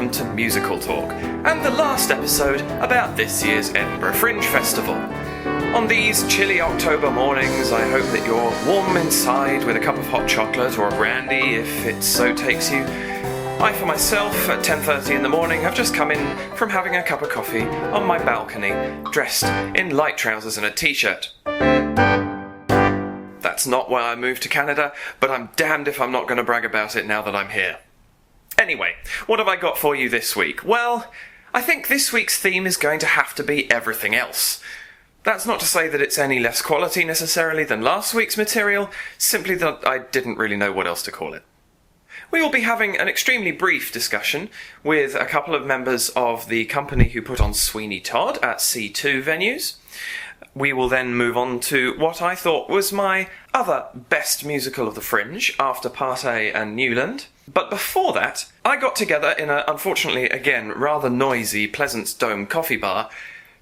welcome to Musical Talk, and the last episode about this year's Edinburgh Fringe Festival. On these chilly October mornings, I hope that you're warm inside with a cup of hot chocolate or a brandy if it so takes you. I, for myself, at 10:30 in the morning, have just come in from having a cup of coffee on my balcony, dressed in light trousers and a t-shirt. That's not why I moved to Canada, but I'm damned if I'm not going to brag about it now that I'm here. Anyway, what have I got for you this week? Well, I think this week's theme is going to have to be everything else. That's not to say that it's any less quality necessarily than last week's material, simply that I didn't really know what else to call it. We will be having an extremely brief discussion with a couple of members of the company who put on Sweeney Todd at C2 venues. We will then move on to what I thought was my other best musical of the Fringe, after Part A and Newland. But before that, I got together in a, unfortunately again, rather noisy Pleasance Dome coffee bar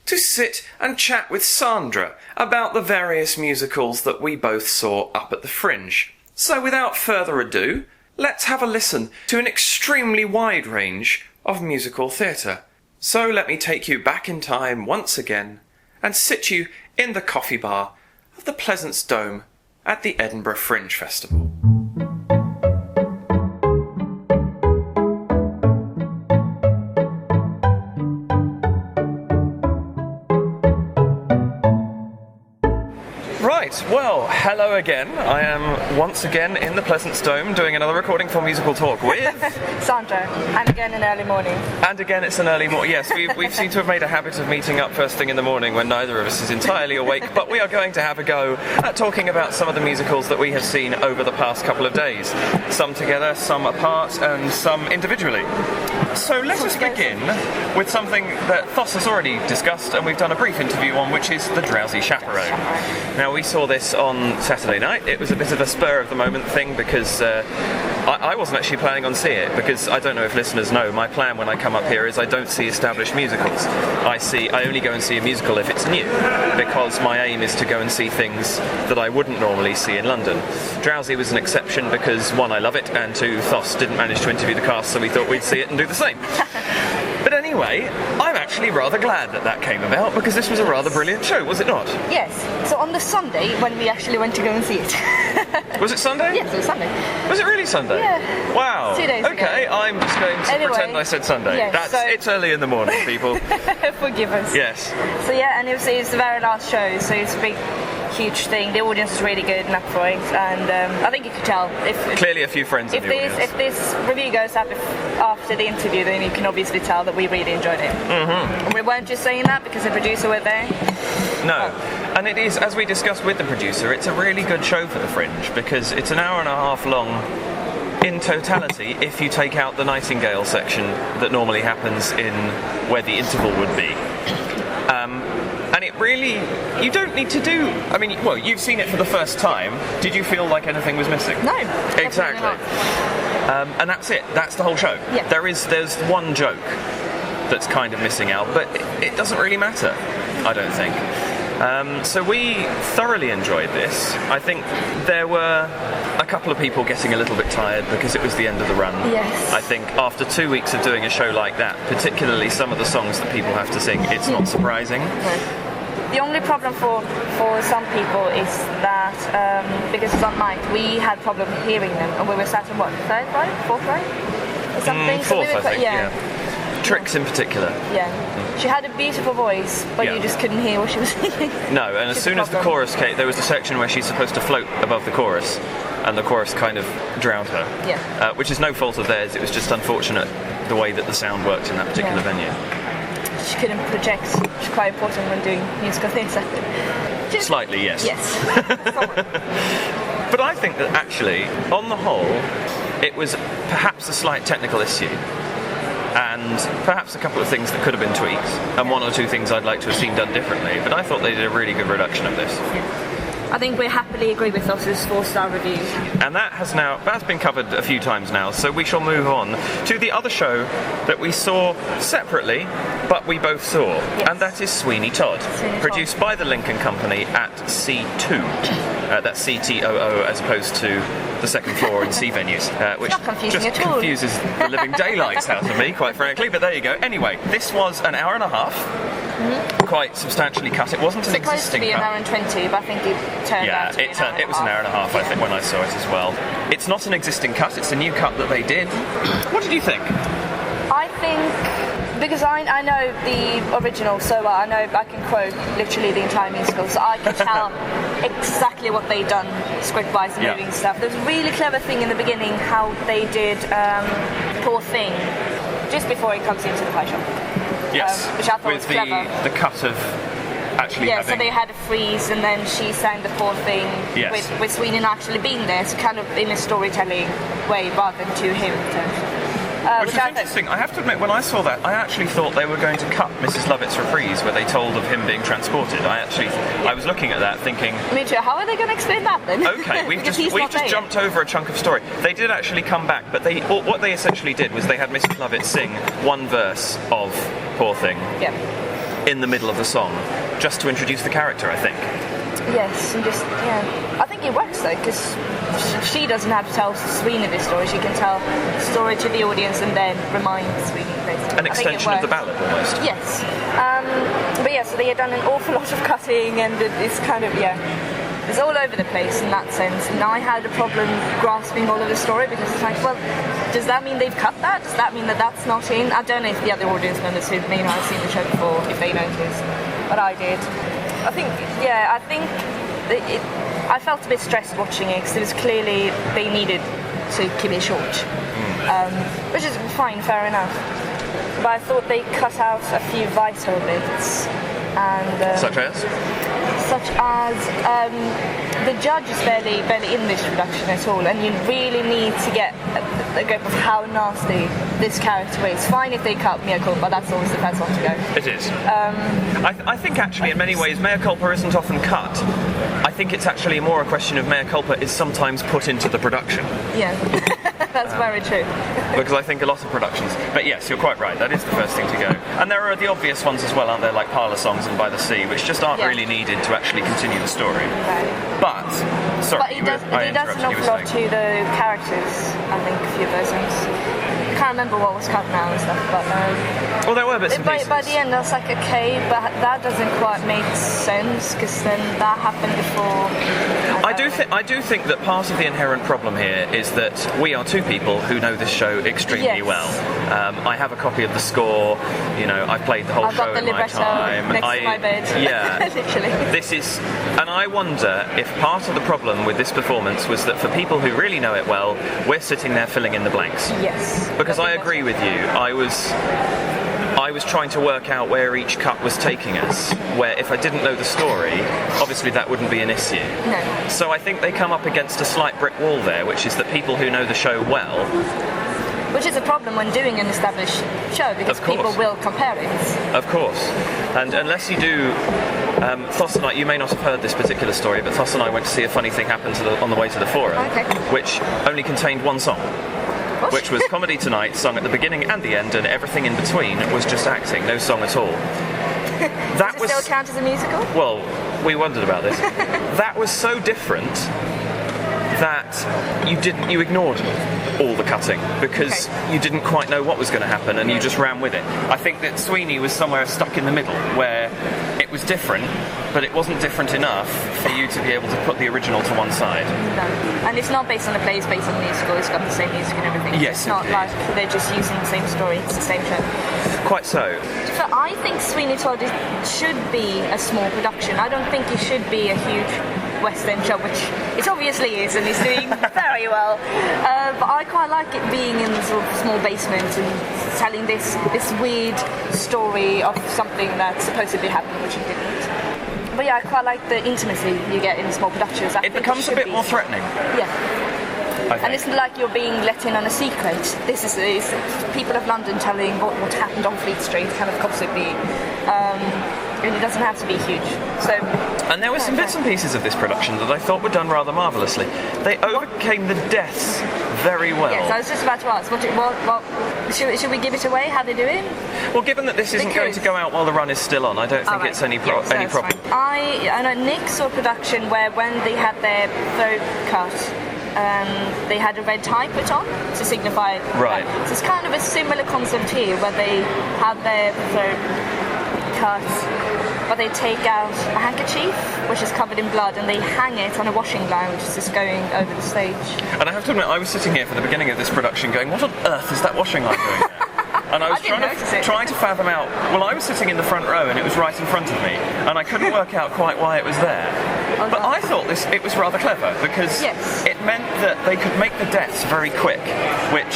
to sit and chat with Sandra about the various musicals that we both saw up at the Fringe. So without further ado, let's have a listen to an extremely wide range of musical theatre. So let me take you back in time once again and sit you in the coffee bar of the Pleasance Dome at the Edinburgh Fringe Festival. Right, well, hello again. I am once again in the Pleasance Dome doing another recording for Musical Talk with Sandra, and again an early morning. And again it's an early morning. Yes, we've seemed to have made a habit of meeting up first thing in the morning when neither of us is entirely awake, but we are going to have a go at talking about some of the musicals that we have seen over the past couple of days. Some together, some apart, and some individually. So let us begin with something that Foss has already discussed and we've done a brief interview on, which is The Drowsy Chaperone. Now, we saw this on Saturday night. It was a bit of a spur-of-the-moment thing because I wasn't actually planning on seeing it, because I don't know if listeners know, my plan when I come up here is I don't see established musicals. I only go and see a musical if it's new, because my aim is to go and see things that I wouldn't normally see in London. Drowsy was an exception because, one, I love it, and two, Foss didn't manage to interview the cast, so we thought we'd see it and do the same. But anyway, I'm actually rather glad that came about, because this was a rather brilliant show, was it not? Yes. So on the Sunday, when we actually went to go and see it. Was it Sunday? Yes, it was Sunday. Was it really Sunday? Yeah. Wow. 2 days okay, ago. I'm just going to pretend I said Sunday. Yes, It's early in the morning, people. Forgive us. Yes. So yeah, and it was the very last show, so it's a big, huge thing. The audience was really good and up for it, and I think you could tell. Clearly a few friends in the audience. If this review goes up after the interview, then you can obviously tell that we really enjoyed it. Mm-hmm. And we weren't just saying that because the producer were there. No. And it is, as we discussed with the producer, it's a really good show for the Fringe, because it's an hour and a half long in totality, if you take out the Nightingale section that normally happens in where the interval would be. And it really, you don't need to do, I mean, well, you've seen it for the first time. Did you feel like anything was missing? No. Exactly. And that's it. That's the whole show. Yeah. There's one joke that's kind of missing out, but it doesn't really matter, I don't think. So we thoroughly enjoyed this. I think there were a couple of people getting a little bit tired because it was the end of the run. Yes. I think after 2 weeks of doing a show like that, particularly some of the songs that people have to sing, it's not surprising. No. The only problem for some people is that because it's on mic, we had problem hearing them, and we were sat in what, third row, fourth row, or something. Fourth, so we were I think. Yeah. Trix in particular. Yeah. She had a beautiful voice, but you just couldn't hear what she was singing. No, and as soon as the chorus came, there was a section where she's supposed to float above the chorus, and the chorus kind of drowned her. Yeah. Which is no fault of theirs. It was just unfortunate the way that the sound worked in that particular venue. She couldn't project, which is quite important when doing musical theatre. Slightly, yes. Yes. But I think that actually, on the whole, it was perhaps a slight technical issue, and perhaps a couple of things that could have been tweaked, and one or two things I'd like to have seen done differently, but I thought they did a really good reduction of this. I think we happily agree with Foss's 4-star review. And that's been covered a few times now, so we shall move on to the other show that we saw separately, but we both saw, and that is Sweeney Todd, produced by the Lincoln Company at C2. That's CTOO as opposed to the second floor and C venues, which not confusing just at all. confuses the living daylights out of me, quite frankly. But there you go. Anyway, this was an hour and a half, quite substantially cut. It wasn't an Supposed to existing be cut. an hour and 20, but I think it turned out to be it was an hour and a half, I think, when I saw it as well. It's not an existing cut, it's a new cut that they did. What did you think? I think, because I know the original so well, I can quote literally the entire musical, so I can tell exactly what they've done script-wise and moving stuff. There's a really clever thing in the beginning, how they did Poor Thing, just before he comes into the pie shop. Yes, which I thought with was clever. the cut of actually Yeah, having... so they had a freeze and then she sang the Poor Thing with Sweeney not actually being there, so kind of in a storytelling way rather than to him. Which was interesting. I have to admit, when I saw that, I actually thought they were going to cut Mrs. Lovett's reprise where they told of him being transported. I was looking at that thinking... Me too. How are they going to explain that then? Okay, we've just jumped over a chunk of story. They did actually come back, but what they essentially did was they had Mrs. Lovett sing one verse of Poor Thing in the middle of the song, just to introduce the character, I think. Yes, and just, I think it works though, because she doesn't have to tell Sweeney this story, she can tell the story to the audience and then remind Sweeney, basically. An extension of the ballad, almost. Yes. But yeah, so they had done an awful lot of cutting, and it's kind of, it's all over the place in that sense. And I had a problem grasping all of the story, because it's like, well, does that mean they've cut that? Does that mean that that's not in? I don't know if the other audience members who may not have seen the show before, if they noticed, but I did. I think I felt a bit stressed watching it, because it was clearly they needed to keep it short, which is fine, fair enough. But I thought they cut out a few vital bits, and such as the judge is barely in this production at all, and you really need to get a grip of how nasty this character is. Fine if they cut Mea Culpa, that's always the first one to go. It is. I think actually in many ways Mea Culpa isn't often cut. I think it's actually more a question of Mea Culpa is sometimes put into the production. Yeah, that's very true. Because I think a lot of productions... But yes, you're quite right, that is the first thing to go. And there are the obvious ones as well, aren't there, like Parlour Songs and By the Sea, which just aren't really needed to actually continue the story. But, sorry, it does an awful lot to the characters, I think, a few versions. I can't remember what was cut now and stuff, but... well, there were bits and pieces. By the end, I was like, okay, but that doesn't quite make sense, because then that happened before... I do think that part of the inherent problem here is that we are two people who know this show extremely well. I have a copy of the score, I've played the whole show in my time. Next to my bed. Yeah. Literally. This is... And I wonder if part of the problem with this performance was that for people who really know it well, we're sitting there filling in the blanks. Yes. Because I agree with you. I was trying to work out where each cut was taking us, where if I didn't know the story, obviously that wouldn't be an issue. No. So I think they come up against a slight brick wall there, which is that people who know the show well... Which is a problem when doing an established show, because people will compare it. Of course. And unless you do... Thos and I, you may not have heard this particular story, but Thos and I went to see A Funny Thing Happen on the way to the Forum, which only contained one song. What? Which was Comedy Tonight, sung at the beginning and the end, and everything in between was just acting, no song at all. Does it still count as a musical? Well, we wondered about this. That was so different that you ignored all the cutting because you didn't quite know what was going to happen and you just ran with it. I think that Sweeney was somewhere stuck in the middle where it was different, but it wasn't different enough for you to be able to put the original to one side. No. And it's not based on the play, it's based on the musical, it's got the same music and everything. Yes, it's not like they're just using the same story, it's the same show. Quite so. So I think Sweeney Todd should be a small production. I don't think it should be a huge West End show, which it obviously is and is doing very well. But I quite like it being in the sort of small basement and telling this weird story of something that supposedly happened, which it didn't. But yeah, I quite like the intimacy you get in small productions. It becomes a bit more threatening. Yeah. And it's like you're being let in on a secret. This is people of London telling what happened on Fleet Street, kind of gossipy. And it doesn't have to be huge. And there were some bits and pieces of this production that I thought were done rather marvellously. They overcame the deaths very well. Yes, I was just about to ask. Should we give it away? How they do it? Well, given that this isn't going to go out while the run is still on, I don't think it's any problem. I know Nick saw a production where when they had their throat cut, they had a red tie put on to signify right. That. So it's kind of a similar concept here, where they have their throat cut, but they take out a handkerchief which is covered in blood and they hang it on a washing line which is just going over the stage. And I have to admit, I was sitting here for the beginning of this production going, what on earth is that washing line doing there? And I was trying to fathom out. Well, I was sitting in the front row and it was right in front of me, and I couldn't work out quite why it was there. Oh, but I thought it was rather clever because it meant that they could make the deaths very quick, which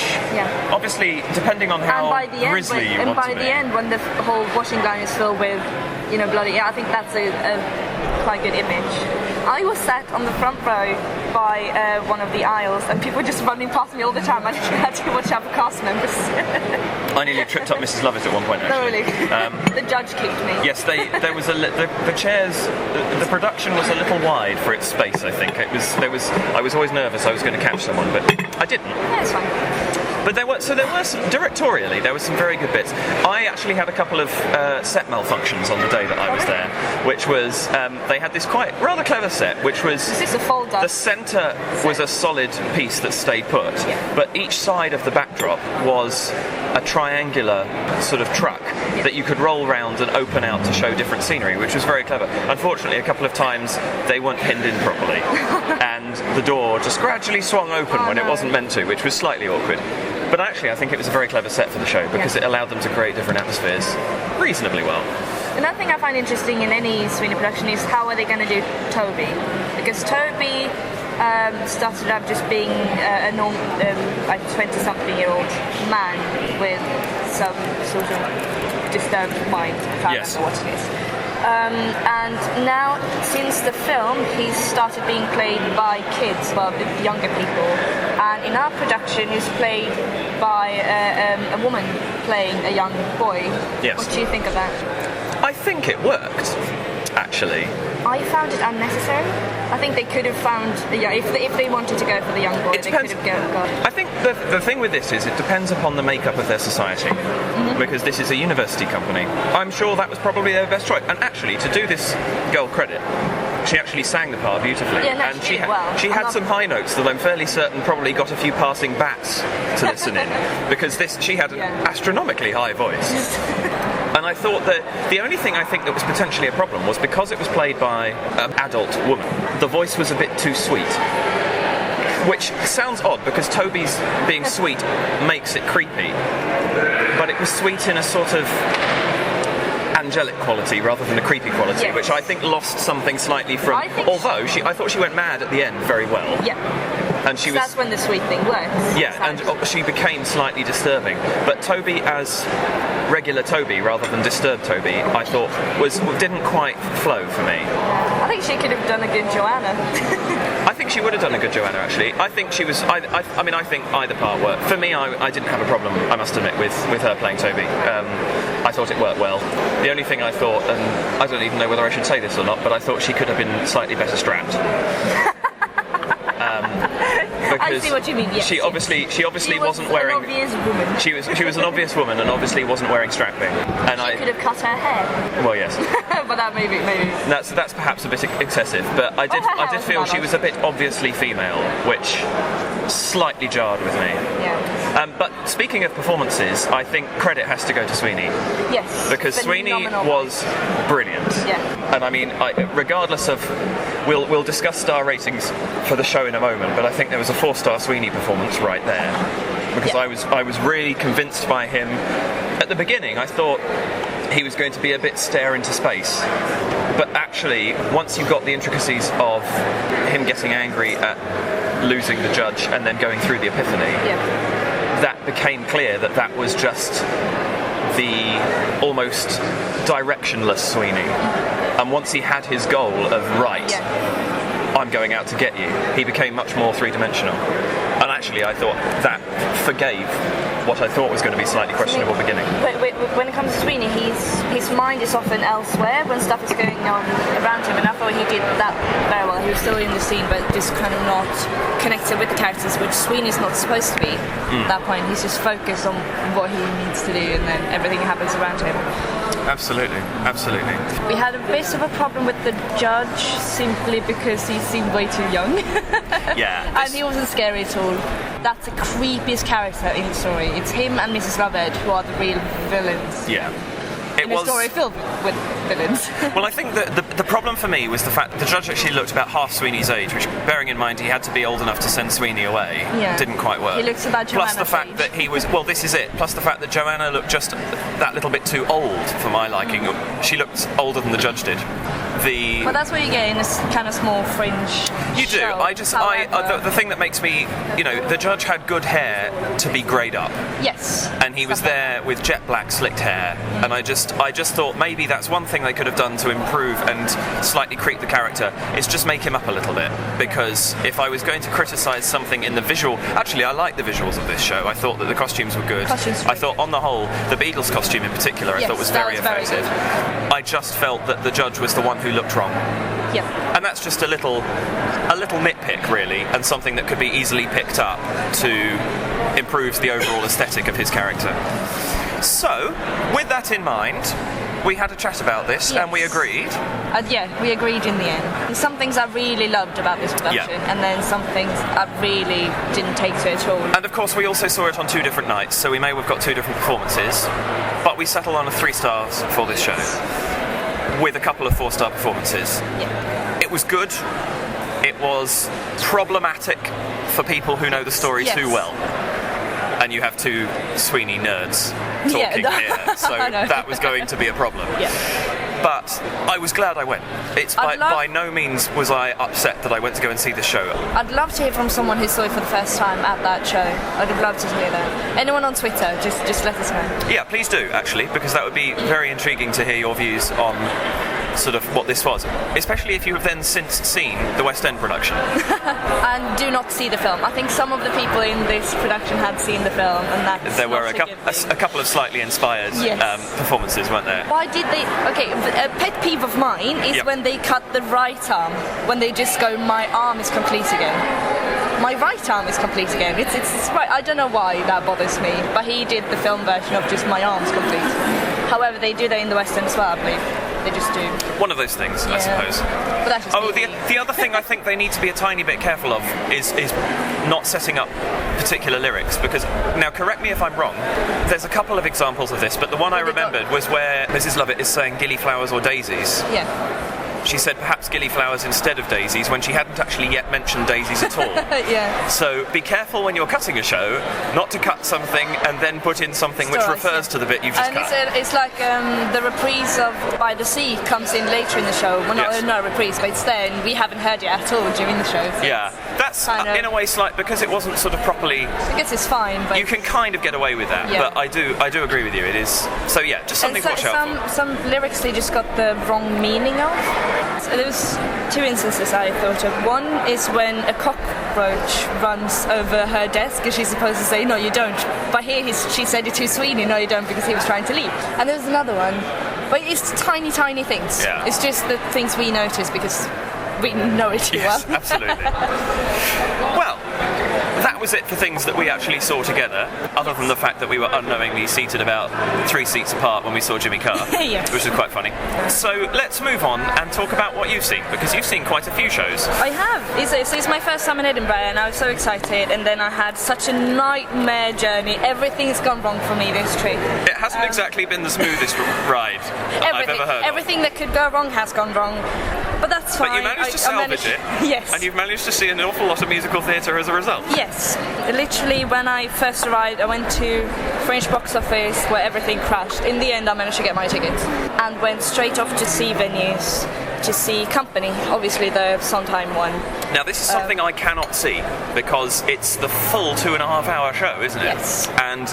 obviously, depending on how grisly you want to be. And by the end, when the whole washing line is filled with, bloody, I think that's a quite good image. I was sat on the front row by one of the aisles, and people were just running past me all the time. I had to watch out for cast members. I nearly tripped up Mrs. Lovett at one point, actually. No, really. The judge kicked me. Yes, there was the chairs. The production was a little wide for its space. I think I was always nervous I was going to catch someone, but I didn't. Yeah, it's fine. But there were some directorially. There were some very good bits. I actually had a couple of set malfunctions on the day that I was there, which was they had this quite rather clever set, which was is this a fold-up? The centre was a solid piece that stayed put, but each side of the backdrop was a triangular sort of truck that you could roll round and open out to show different scenery, which was very clever. Unfortunately, a couple of times they weren't pinned in properly, and the door just gradually swung open when it wasn't meant to, which was slightly awkward. But actually, I think it was a very clever set for the show because it allowed them to create different atmospheres reasonably well. Another thing I find interesting in any Sweeney production is how are they going to do Toby? Because Toby started out just being a normal, like 20-something-year-old man with some sort of disturbed mind. I can't remember what it is. And now, since the film, he's started being played by kids, well, younger people. And in our production, he's played by a woman playing a young boy. Yes. What do you think of that? I think it worked, actually. I found it unnecessary. I think they could have found, if they wanted to go for the young boy, they could have gone. I think the thing with this is it depends upon the makeup of their society, because this is a university company. I'm sure that was probably their best choice. And actually, to do this girl credit, she actually sang the part beautifully, and she had some high notes that I'm fairly certain probably got a few passing bats to listen in, because she had an astronomically high voice. And I thought that the only thing I think that was potentially a problem was because it was played by an adult woman, the voice was a bit too sweet. Which sounds odd because Toby's being sweet makes it creepy, but it was sweet in a sort of angelic quality rather than a creepy quality, which I think lost something slightly from. Although I thought she went mad at the end very well. Yeah. And that's when the sweet thing works. Yeah, and she became slightly disturbing. But Toby as regular Toby rather than disturbed Toby, I thought didn't quite flow for me. I think she could have done a good Joanna. I think she would have done a good Joanna, actually. I think she was. I think either part worked. For me, I didn't have a problem, I must admit, with her playing Toby. I thought it worked well. The only thing I thought, and I don't even know whether I should say this or not, but I thought she could have been slightly better strapped. I see what you mean. Yes, she obviously wasn't wearing. An obvious woman. She was an obvious woman and obviously wasn't wearing strapping. And she could have cut her hair. Well, yes. But that maybe. That's perhaps a bit excessive. But I did feel she was a bit obviously female, which slightly jarred with me. Yeah. But speaking of performances, I think credit has to go to Sweeney. Yes. Because Sweeney was brilliant. Yeah. And I mean, regardless of, we'll discuss star ratings for the show in a moment, but I think there was a 4-star Sweeney performance right there. Because I was really convinced by him. At the beginning, I thought he was going to be a bit stare into space. But actually, once you got the intricacies of him getting angry at losing the judge and then going through the epiphany, that became clear that was just the almost directionless Sweeney. And once he had his goal of I'm going out to get you, he became much more three-dimensional. And actually, I thought that forgave what I thought was going to be slightly questionable beginning. When it comes to Sweeney, he's his mind is often elsewhere when stuff is going on around him, and I thought he did that very well. He was still in the scene, but just kind of not connected with the characters, which Sweeney's not supposed to be at that point. He's just focused on what he needs to do, and then everything happens around him. Absolutely. We had a bit of a problem with the judge simply because he seemed way too young. Yeah. And he wasn't scary at all. That's the creepiest character in the story. It's him and Mrs. Lovett who are the real villains. Yeah. In a story filled with villains. Well, I think that the problem for me was the fact that the judge actually looked about half Sweeney's age, which, bearing in mind he had to be old enough to send Sweeney away, didn't quite work. He looks about Joanna's Plus the fact age. that he was, well, this is it, plus the fact that Joanna looked just that little bit too old for my liking. She looked older than the judge did. Well, that's what you get in this kind of small fringe You do. show. The thing that makes me, the judge had good hair to be greyed up. Yes. And he was there with jet black slicked hair, and I just thought maybe that's one thing they could have done to improve and slightly creep the character, is just make him up a little bit. Because if I was going to criticise something in the visual, actually I like the visuals of this show. I thought that the costumes were good. I thought on the whole, the Beatles costume in particular, I thought was very effective. I just felt that the judge was the one who looked wrong. Yeah. And that's just a little nitpick, really, and something that could be easily picked up to improve the overall aesthetic of his character. So, with that in mind, we had a chat about this, and we agreed. We agreed in the end. There's some things I really loved about this production, and then some things I really didn't take to at all. And of course, we also saw it on 2 different nights, so we may have got 2 different performances, but we settled on a 3 stars for this show, with a couple of 4-star performances. Yeah. It was good. It was problematic for people who know the story too well. And you have 2 Sweeney nerds talking here, so that was going to be a problem. Yeah. But I was glad I went. It's by no means was I upset that I went to go and see the show. I'd love to hear from someone who saw it for the first time at that show. I'd have loved to hear that. Anyone on Twitter, just let us know. Yeah, please do, actually, because that would be very intriguing to hear your views on sort of what this was, especially if you have then since seen the West End production. And do not see the film. I think some of the people in this production had seen the film, and that's there were a couple of slightly inspired performances, weren't there? Why did they? Okay, a pet peeve of mine is when they cut the right arm, when they just go, "My arm is complete again." My right arm is complete again. It's right. I don't know why that bothers me, but he did the film version of just "My arm's complete." However, they do that in the West End as well, I believe. They just do. One of those things, I suppose. But that's just the other thing I think they need to be a tiny bit careful of is not setting up particular lyrics, because, now correct me if I'm wrong, there's a couple of examples of this, but the one I remembered was where Mrs. Lovett is saying gillyflowers or daisies. Yeah. She said perhaps gillyflowers instead of daisies when she hadn't actually yet mentioned daisies at all. Yeah. So be careful when you're cutting a show not to cut something and then put in something which refers to the bit you've just cut. And it's like the reprise of By the Sea comes in later in the show. Well, not a reprise, but it's there, and we haven't heard it at all during the show. So that's in a way slight, because it wasn't sort of properly. I guess it's fine, but you can kind of get away with that. Yeah. But I do agree with you. It is so. Yeah, just something to watch out for. Some lyrics they just got the wrong meaning of. So there was 2 instances I thought of. One is when a cockroach runs over her desk and she's supposed to say, "No, you don't." But here she said it to Sweeney, "No, you don't," because he was trying to leave. And there was another one, but it's tiny things. Yeah. It's just the things we notice because we know it too well. Yes, absolutely. Well, that was it for things that we actually saw together, other than the fact that we were unknowingly seated about 3 seats apart when we saw Jimmy Carr, which is quite funny. So let's move on and talk about what you've seen, because you've seen quite a few shows. I have. It's my first time in Edinburgh, and I was so excited, and then I had such a nightmare journey. Everything's gone wrong for me this trip. It hasn't exactly been the smoothest ride I've ever heard of. Everything that could go wrong has gone wrong. But that's fine. But you managed to salvage it. Yes. And you've managed to see an awful lot of musical theatre as a result. Yes. Literally, when I first arrived, I went to Fringe box office where everything crashed. In the end, I managed to get my tickets and went straight off to see venues, to see Company, obviously the Sondheim one. Now, this is something I cannot see, because it's the full 2.5-hour show, isn't it? Yes. And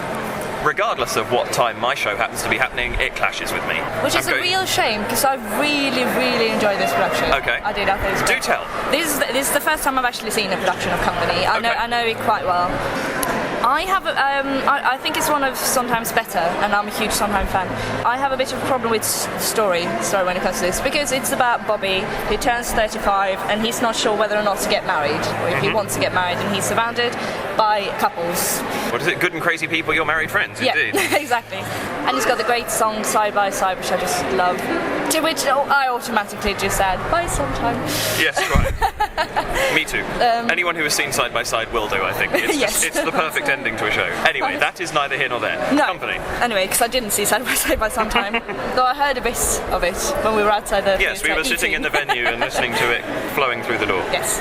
regardless of what time my show happens to be happening, it clashes with me. Which is a real shame, because I really enjoyed this production. Okay. I did. I thought it was Do great. tell. This is the first time I've actually seen a production of Company. I know it quite well. I have, I think it's one of Sondheim's better, and I'm a huge Sondheim fan. I have a bit of a problem with story when it comes to this, because it's about Bobby, who turns 35, and he's not sure whether or not to get married, or if he wants to get married, and he's surrounded by couples. What is it? Good and crazy people, your married friends, indeed. Yeah, exactly. And he's got the great song Side by Side, which I just love. To which I automatically just add, bye Sondheim. Yes, right. Me too. Anyone who has seen Side by Side will do, I think. It's, yes. It's the perfect ending to a show. Anyway, that is neither here nor there. No. Company. Anyway, because I didn't see Side by some time, though I heard a bit of it when we were outside the Yes, we theatre were sitting eating. in the venue and listening to it flowing through the door. Yes.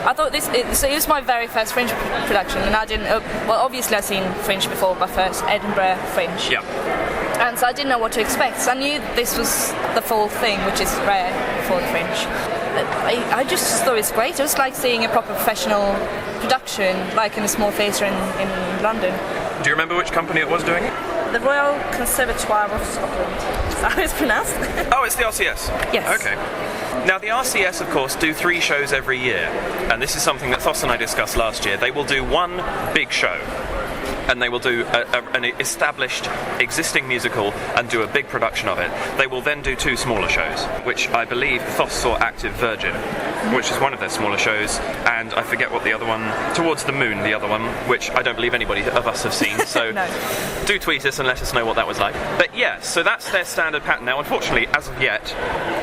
I thought so it was my very first Fringe production, and I didn't, well, obviously I'd seen Fringe before, but first Edinburgh Fringe. Yeah. And so I didn't know what to expect. So I knew this was the full thing, which is rare for the Fringe. I just thought it was great. It was like seeing a proper professional production, like in a small theatre in London. Do you remember which company it was doing it? The Royal Conservatoire of Scotland. Is that how it's pronounced? Oh, it's the RCS. Yes. Okay. Now, the RCS, of course, do 3 shows every year, and this is something that Thos and I discussed last year. They will do one big show, and they will do an established existing musical and do a big production of it. They will then do 2 smaller shows, which I believe Thos saw Active Virgin, which is one of their smaller shows, and I forget what the other one, Towards the Moon, the other one, which I don't believe anybody of us have seen, so No. Do tweet us and let us know what that was like. But yeah, so that's their standard pattern. Now, unfortunately, as of yet,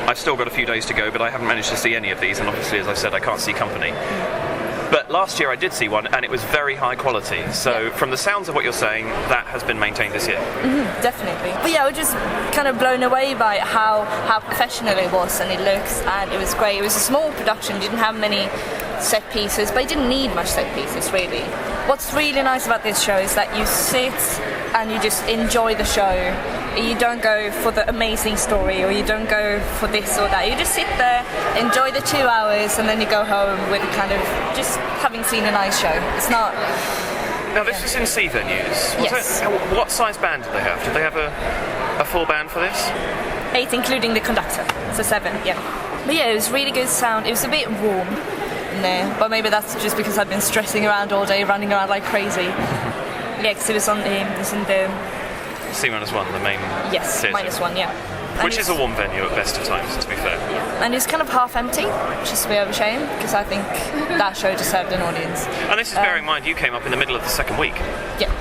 I've still got a few days to go, but I haven't managed to see any of these, and obviously, as I said, I can't see company. But last year I did see one, and it was very high quality. So from the sounds of what you're saying, that has been maintained this year. Definitely. But yeah, I was just kind of blown away by how professional it was, and it looks, and it was great. It was a small production, it didn't have many set pieces, but it didn't need much set pieces, really. What's really nice about this show is that you sit and you just enjoy the show. You don't go for the amazing story, or you don't go for this or that. You just sit there, enjoy the 2 hours, and then you go home with kind of just having seen a nice show. It's not... Now, this is in C venues. Yes. What size band did they have? Did they have a full band for this? 8, including the conductor. So 7, yeah. But yeah, it was really good sound. It was a bit warm in there, but maybe that's just because I've been stressing around all day, running around like crazy. Yeah, because it was in the... C-1, the main Yes, theatre. -1, yeah. Which is a warm venue at best of times, to be fair. Yeah. And it's kind of half empty, which is a bit of a shame, because I think that show deserved an audience. And this is bearing in mind you came up in the middle of the second week. Yeah.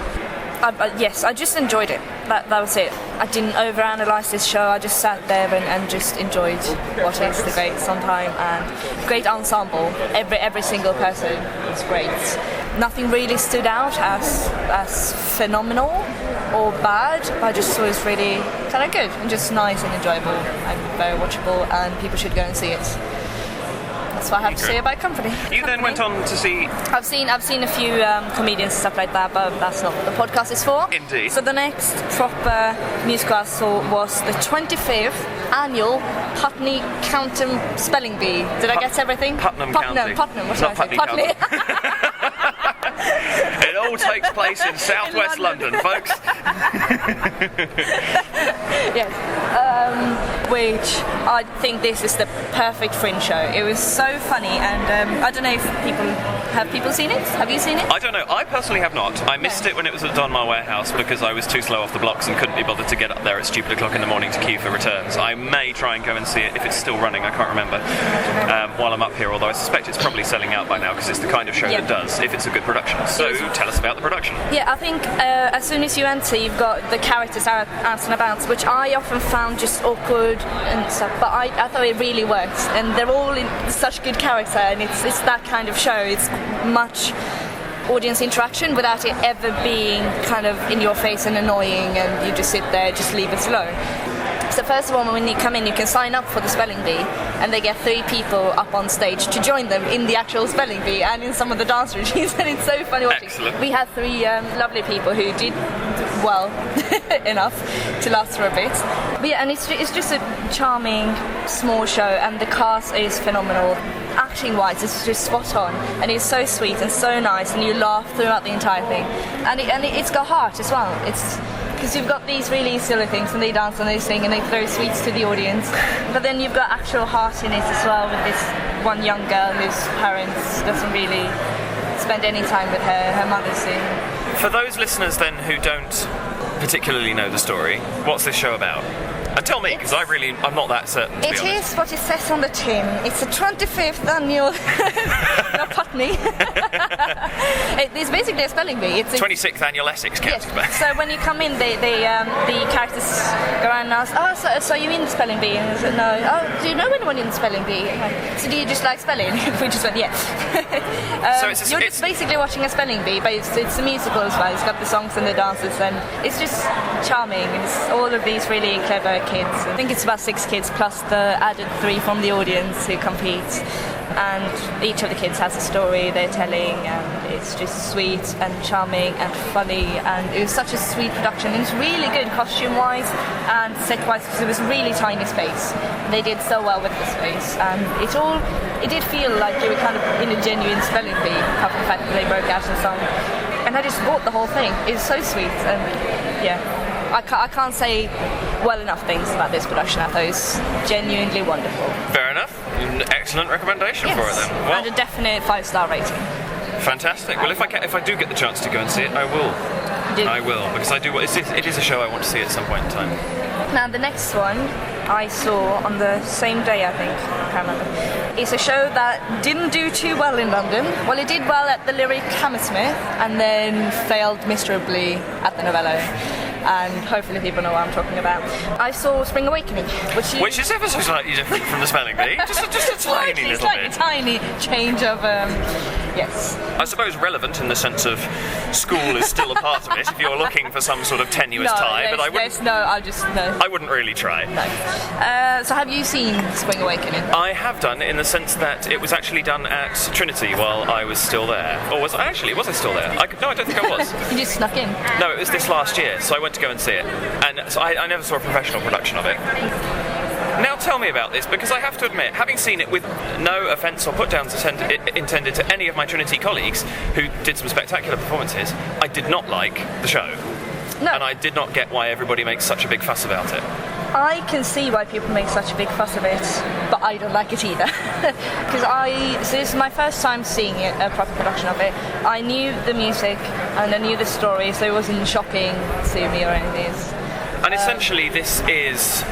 Yes, I just enjoyed it. That was it. I didn't overanalyze this show. I just sat there and just enjoyed what is the great Sondheim, and great ensemble. Every single person was great. Nothing really stood out as phenomenal or bad. I just thought it was really kind of good and just nice and enjoyable and very watchable, and people should go and see it. That's what I have to say about Company. You then went on to see... I've seen a few comedians and stuff like that, but that's not what the podcast is for. Indeed. So the next proper musical I saw was the 25th annual Putney County Spelling Bee. Did I get everything? Putnam County. Putnam. What should Not I say? Putney It all takes place in southwest London, folks. Yes. Which I think this is the perfect Fringe show. It was so funny, and I don't know if people seen it? Have you seen it? I don't know. I personally have not. I missed it when it was at Donmar Warehouse because I was too slow off the blocks and couldn't be bothered to get up there at stupid o'clock in the morning to queue for returns. I may try and go and see it if it's still running. I can't remember while I'm up here, although I suspect it's probably selling out by now because it's the kind of show that does, if it's a good production. So tell us about the production. Yeah, I think as soon as you enter, you've got the characters out and about, which I often found just awkward and stuff, but I thought it really works, and they're all in such good character, and it's that kind of show. It's much audience interaction without it ever being kind of in your face and annoying, and you just sit there, just leave it alone. So first of all, when you come in, you can sign up for the spelling bee, and they get 3 people up on stage to join them in the actual spelling bee and in some of the dance routines, and it's so funny watching. Excellent. We had 3 lovely people who did well enough to last for a bit. But yeah, and it's just a charming, small show, and the cast is phenomenal. Acting-wise, it's just spot on, and it's so sweet and so nice, and you laugh throughout the entire thing. And it's got heart as well. It's because you've got these really silly things, and they dance and they sing and they throw sweets to the audience, but then you've got actual heart in it as well, with this one young girl whose parents doesn't really spend any time with her. Her mother's in For those listeners then who don't particularly know the story, what's this show about? And tell me, because I'm not that certain, to be honest. It is what it says on the tin. It's the 25th annual... no, Putney. It's basically a spelling bee. It's 26th annual Essex County. Yes. So when you come in, the characters go around and ask, so you in the spelling bee? And I said, no. Oh, do you know anyone in the spelling bee? So do you just like spelling? We just went, yeah. You're just basically watching a spelling bee, but it's a musical as well. It's got the songs and the dances, and it's just charming. It's all of these really clever kids. I think it's about 6 kids plus the added 3 from the audience who compete, and each of the kids has a story they're telling, and it's just sweet and charming and funny, and it was such a sweet production. It was really good costume-wise and set-wise, because it was a really tiny space. They did so well with the space, and it did feel like you were kind of in a genuine spelling bee, apart from the fact that they broke out in song. And I just bought the whole thing. It was so sweet, and yeah. I can't say well enough things about this production. I thought it was genuinely wonderful. Fair enough. An excellent recommendation for it then. Well, and a definite 5-star rating. Fantastic. Well, if I do get the chance to go and see it, I will. I will, because it is a show I want to see at some point in time. Now the next one I saw on the same day, I think. I can't remember. It's a show that didn't do too well in London. Well, it did well at the Lyric Hammersmith, and then failed miserably at the Novello. And hopefully people know what I'm talking about. I saw Spring Awakening, which is ever so slightly different from the spelling bee. Just a tiny little bit. Tiny change of yes. I suppose relevant in the sense of school is still a part of it if you're looking for some sort of tenuous tie. But I wouldn't. I wouldn't really try. No. So have you seen Spring Awakening? I have done, in the sense that it was actually done at Trinity while I was still there. Or was I still there? No, I don't think I was. You just snuck in. No, it was this last year, so I went to go and see it, and so I never saw a professional production of it. Now tell me about this, because I have to admit, having seen it with no offence or put-downs intended to any of my Trinity colleagues who did some spectacular performances, I did not like the show. No. And I did not get why everybody makes such a big fuss about it. I can see why people make such a big fuss of it, but I don't like it either. Because so this is my first time seeing it, a proper production of it. I knew the music and I knew the story, so it wasn't shocking to me or anything. And essentially this is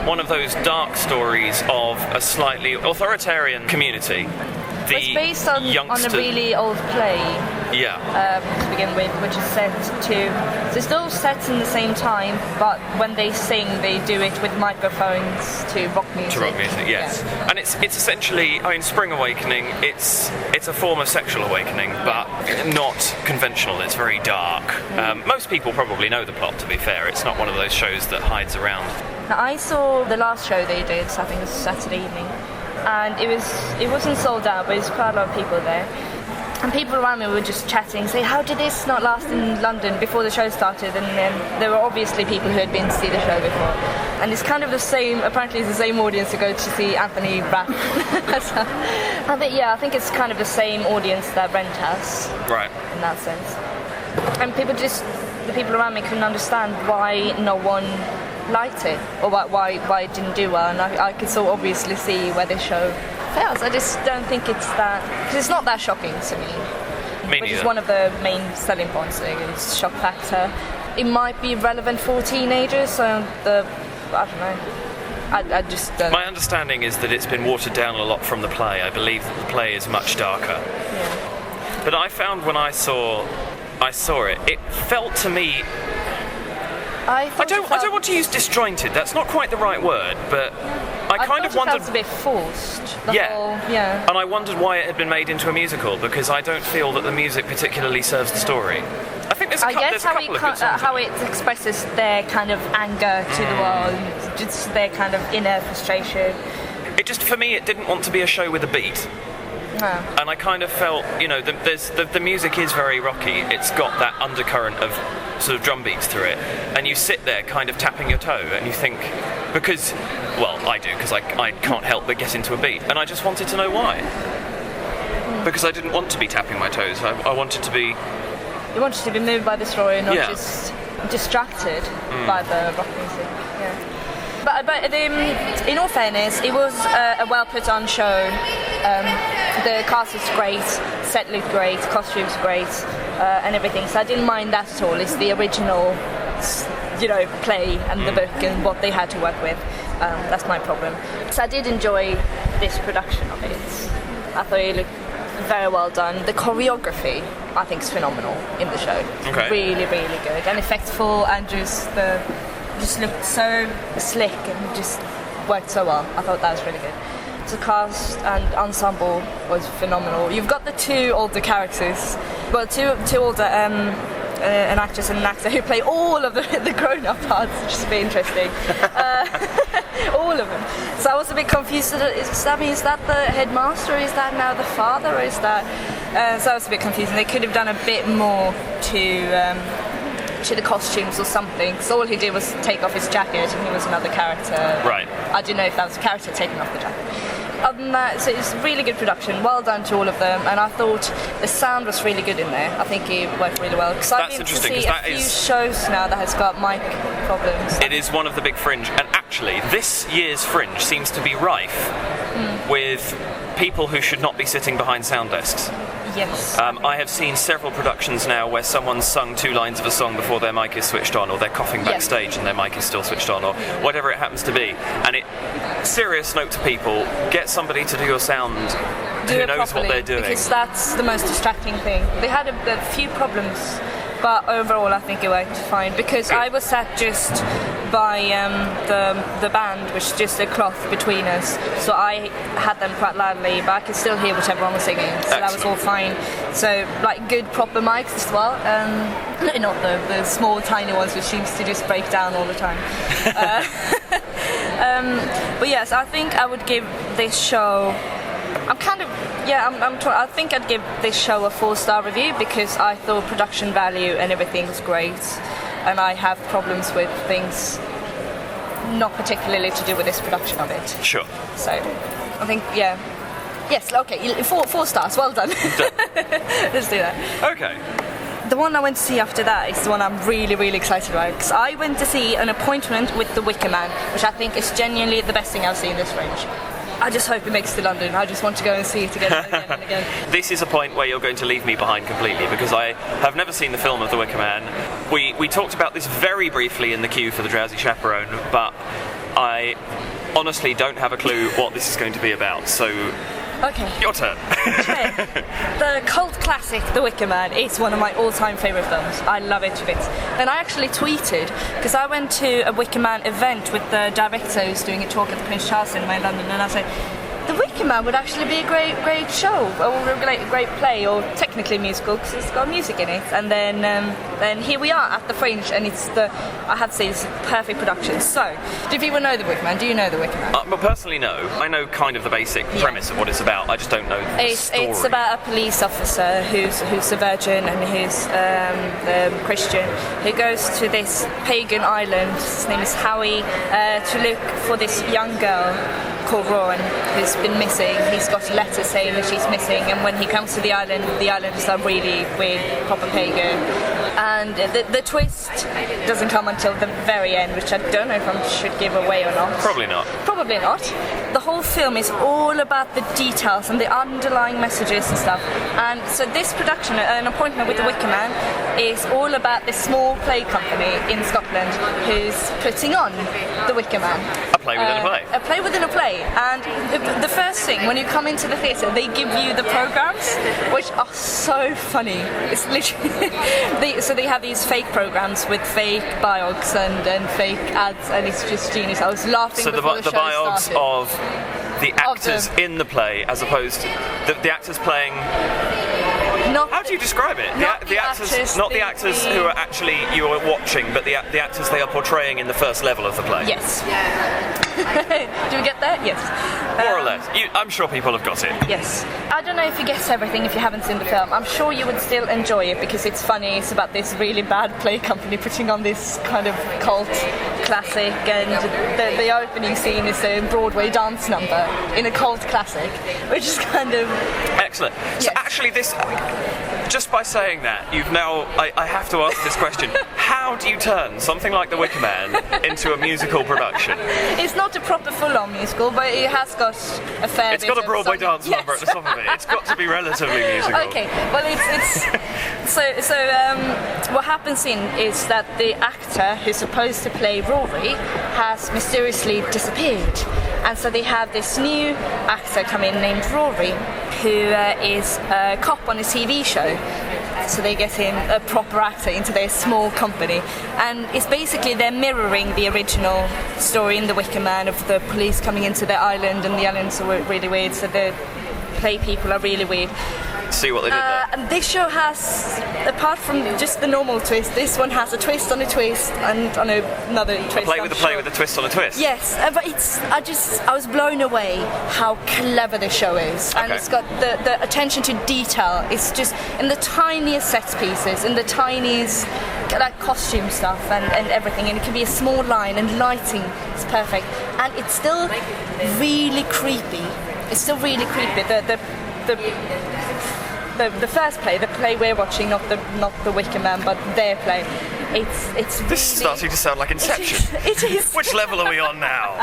one of those dark stories of a slightly authoritarian community. It's based on a really old play. Yeah. To begin with, which is set to... So it's all set in the same time, but when they sing, they do it with microphones to rock music. To rock music, yes. Yeah. And it's essentially, Spring Awakening, it's a form of sexual awakening, but not conventional. It's very dark. Most people probably know the plot, to be fair. It's not one of those shows that hides around. Now, I saw the last show they did, so I think it was Saturday evening. And it wasn't sold out, but there's quite a lot of people there. And people around me were just chatting, saying, how did this not last in London before the show started? And then there were obviously people who had been to see the show before. And it's kind of the same, apparently it's the same audience to go to see Anthony rap. So, I think it's kind of the same audience that Rent has. Right. In that sense. And the people around me couldn't understand why no one liked it, or why it didn't do well, and I could so obviously see where this show fails. I just don't think it's that, because it's not that shocking to me. Which is one of the main selling points. It's shock factor. It might be relevant for teenagers, so I don't know. I just don't. My understanding is that it's been watered down a lot from the play. I believe that the play is much darker. Yeah. But I found when I saw it, it felt to me. I don't want to use disjointed. That's not quite the right word, but I kind of wondered. It felt a bit forced. Yeah. And I wondered why it had been made into a musical, because I don't feel that the music particularly serves the story. I think there's a couple of good songs. How it expresses their kind of anger to the world, just their kind of inner frustration. For me, it didn't want to be a show with a beat. No. And I kind of felt, the music is very rocky. It's got that undercurrent of sort of drum beats through it, and you sit there kind of tapping your toe, and you think, I do, because I can't help but get into a beat, and I just wanted to know why. Because I didn't want to be tapping my toes. I wanted to be... You wanted to be moved by the story, not just distracted by the rock music. Yeah. But in all fairness, it was a well put on show. The cast was great, set looked great, costumes great. and everything. So I didn't mind that at all. It's the original, play and the book and what they had to work with. That's my problem. So I did enjoy this production of it. I thought it looked very well done. The choreography, I think, is phenomenal in the show. Okay. Really, really good and effectful, and just looked so slick and just worked so well. I thought that was really good. The cast and ensemble was phenomenal. You've got the two older characters, well, two older, an actress and an actor who play all of the grown-up parts, which is very interesting. All of them. So I was a bit confused. Is that the headmaster? Is that now the father? Or is that? So I was a bit confused. And they could have done a bit more to the costumes or something. So all he did was take off his jacket, and he was another character. Right. I didn't know if that was a character taking off the jacket. Other than that, so it's really good production, well done to all of them, and I thought the sound was really good in there. I think it worked really well. Because I've been to see a few shows now that has got mic problems. It is one of the big Fringe, and actually, this year's Fringe seems to be rife with people who should not be sitting behind sound desks. Yes. I have seen several productions now where someone's sung 2 lines of a song before their mic is switched on, or they're coughing backstage and their mic is still switched on, or whatever it happens to be. And serious note to people, get somebody to do your sound who knows what they're doing. Because that's the most distracting thing. They had a few problems, but overall I think it worked fine. Because I was sat just by the band, which is just a cloth between us, so I had them quite loudly, but I could still hear what everyone was singing, so that was all fine. So good proper mics as well, not the small tiny ones which seems to just break down all the time. But yes, I think I would give this show, I think I'd give this show a 4-star review, because I thought production value and everything was great. And I have problems with things not particularly to do with this production of it. Sure. So, I think, yes, okay, 4 stars, well done. Let's do that. Okay. The one I went to see after that is the one I'm really, really excited about, because I went to see An Appointment with the Wicker Man, which I think is genuinely the best thing I've seen this Fringe. I just hope it makes it to London. I just want to go and see it again and again and again. This is a point where you're going to leave me behind completely, because I have never seen the film of The Wicker Man. We talked about this very briefly in the queue for The Drowsy Chaperone, but I honestly don't have a clue what this is going to be about, so... Okay. Your turn. The cult classic The Wicker Man is one of my all-time favourite films. I love it to bits. And I actually tweeted, because I went to a Wicker Man event with the director who's doing a talk at the Prince Charles Cinema in London, and I said, The Wicker Man would actually be a great show, or a great play, or technically musical, because it's got music in it. And then here we are at the Fringe, and I have to say, it's a perfect production. So, do people know The Wicker Man? Do you know The Wicker Man? Well, personally, no. I know kind of the basic premise of what it's about. I just don't know the story. It's about a police officer who's a virgin and who's Christian, who goes to this pagan island, his name is Howie, to look for this young girl called Rowan, who's been missing. He's got a letter saying that she's missing, and when he comes to the island is a really weird, proper pagan. And the twist doesn't come until the very end, which I don't know if I should give away or not. Probably not. Probably not. The whole film is all about the details and the underlying messages and stuff. And so this production, An Appointment with the Wicker Man, is all about this small play company in Scotland who's putting on The Wicker Man. A play within a play. A play within a play. And the first thing, when you come into the theatre, they give you the programmes, which are so funny. It's literally... So they have these fake programs with fake biogs and fake ads, and it's just genius. I was laughing before the show biogs started. Of the actors in the play, as opposed to the actors playing... How do you describe it? The actors, not the actors who are actually you are watching, but the actors they are portraying in the first level of the play. Yes. Do we get that? Yes. More or less. I'm sure people have got it. Yes. I don't know if you get everything if you haven't seen the film. I'm sure you would still enjoy it because it's funny. It's about this really bad play company putting on this kind of cult classic, and the opening scene is a Broadway dance number in a cult classic, which is kind of... Excellent. So actually this... Just by saying that, you've now... I have to ask this question. How how do you turn something like The Wicker Man into a musical production? It's not a proper full-on musical, but it has got a fair It's bit got a Broadway dance number at the top of it. It's got to be relatively musical. Okay, well it's what happens is that the actor who's supposed to play Rory has mysteriously disappeared, and so they have this new actor come in named Rory, who is a cop on a TV show. So they get in a proper actor into their small company, and it's basically they're mirroring the original story in The Wicker Man of the police coming into their island, and the islands are really weird, so the play people are really weird. See what they did there. And this show has, apart from just the normal twist, this one has a twist on a twist and on another twist. A play with a twist on a twist. Yes, but I was blown away how clever the show is, and it's got the attention to detail. It's just in the tiniest set pieces, in the tiniest like costume stuff and everything, and it can be a small line, and lighting is perfect, and it's still really creepy. It's still really creepy. The first play, the play we're watching, not the Wicker Man, but their play. It's really, this is starting to sound like Inception. It is. Which level are we on now?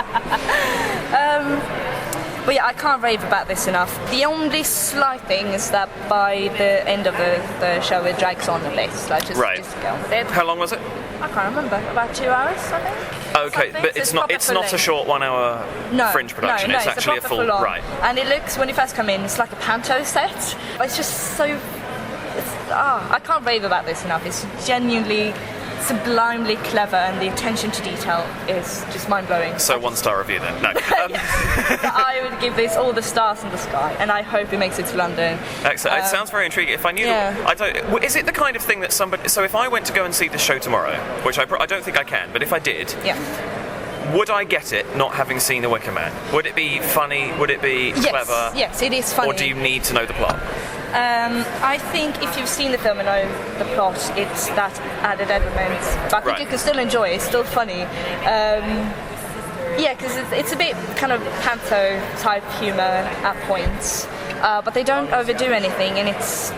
But yeah, I can't rave about this enough. The only slight thing is that by the end of the show, it drags on a bit. Like just go on with it. How long was it? I can't remember. About 2 hours, I think. Okay, but it's not a short 1 hour Fringe production. No, it's actually a full right. And it looks, when you first come in, it's like a panto set. But it's just so. I can't rave about this enough. It's genuinely, sublimely clever, and the attention to detail is just mind-blowing. So 1-star review then? No. I would give this all the stars in the sky, and I hope it makes it to London. Excellent. It sounds very intriguing. If I knew, is it the kind of thing that somebody? So if I went to go and see the show tomorrow, which I don't think I can, but if I did, would I get it not having seen The Wicker Man? Would it be funny? Would it be clever? Yes, it is funny. Or do you need to know the plot? I think if you've seen the film and know the plot, it's that added element. But I think you can still enjoy it. It's still funny. Because it's a bit kind of panto type humour at points, but they don't overdo anything, and it's.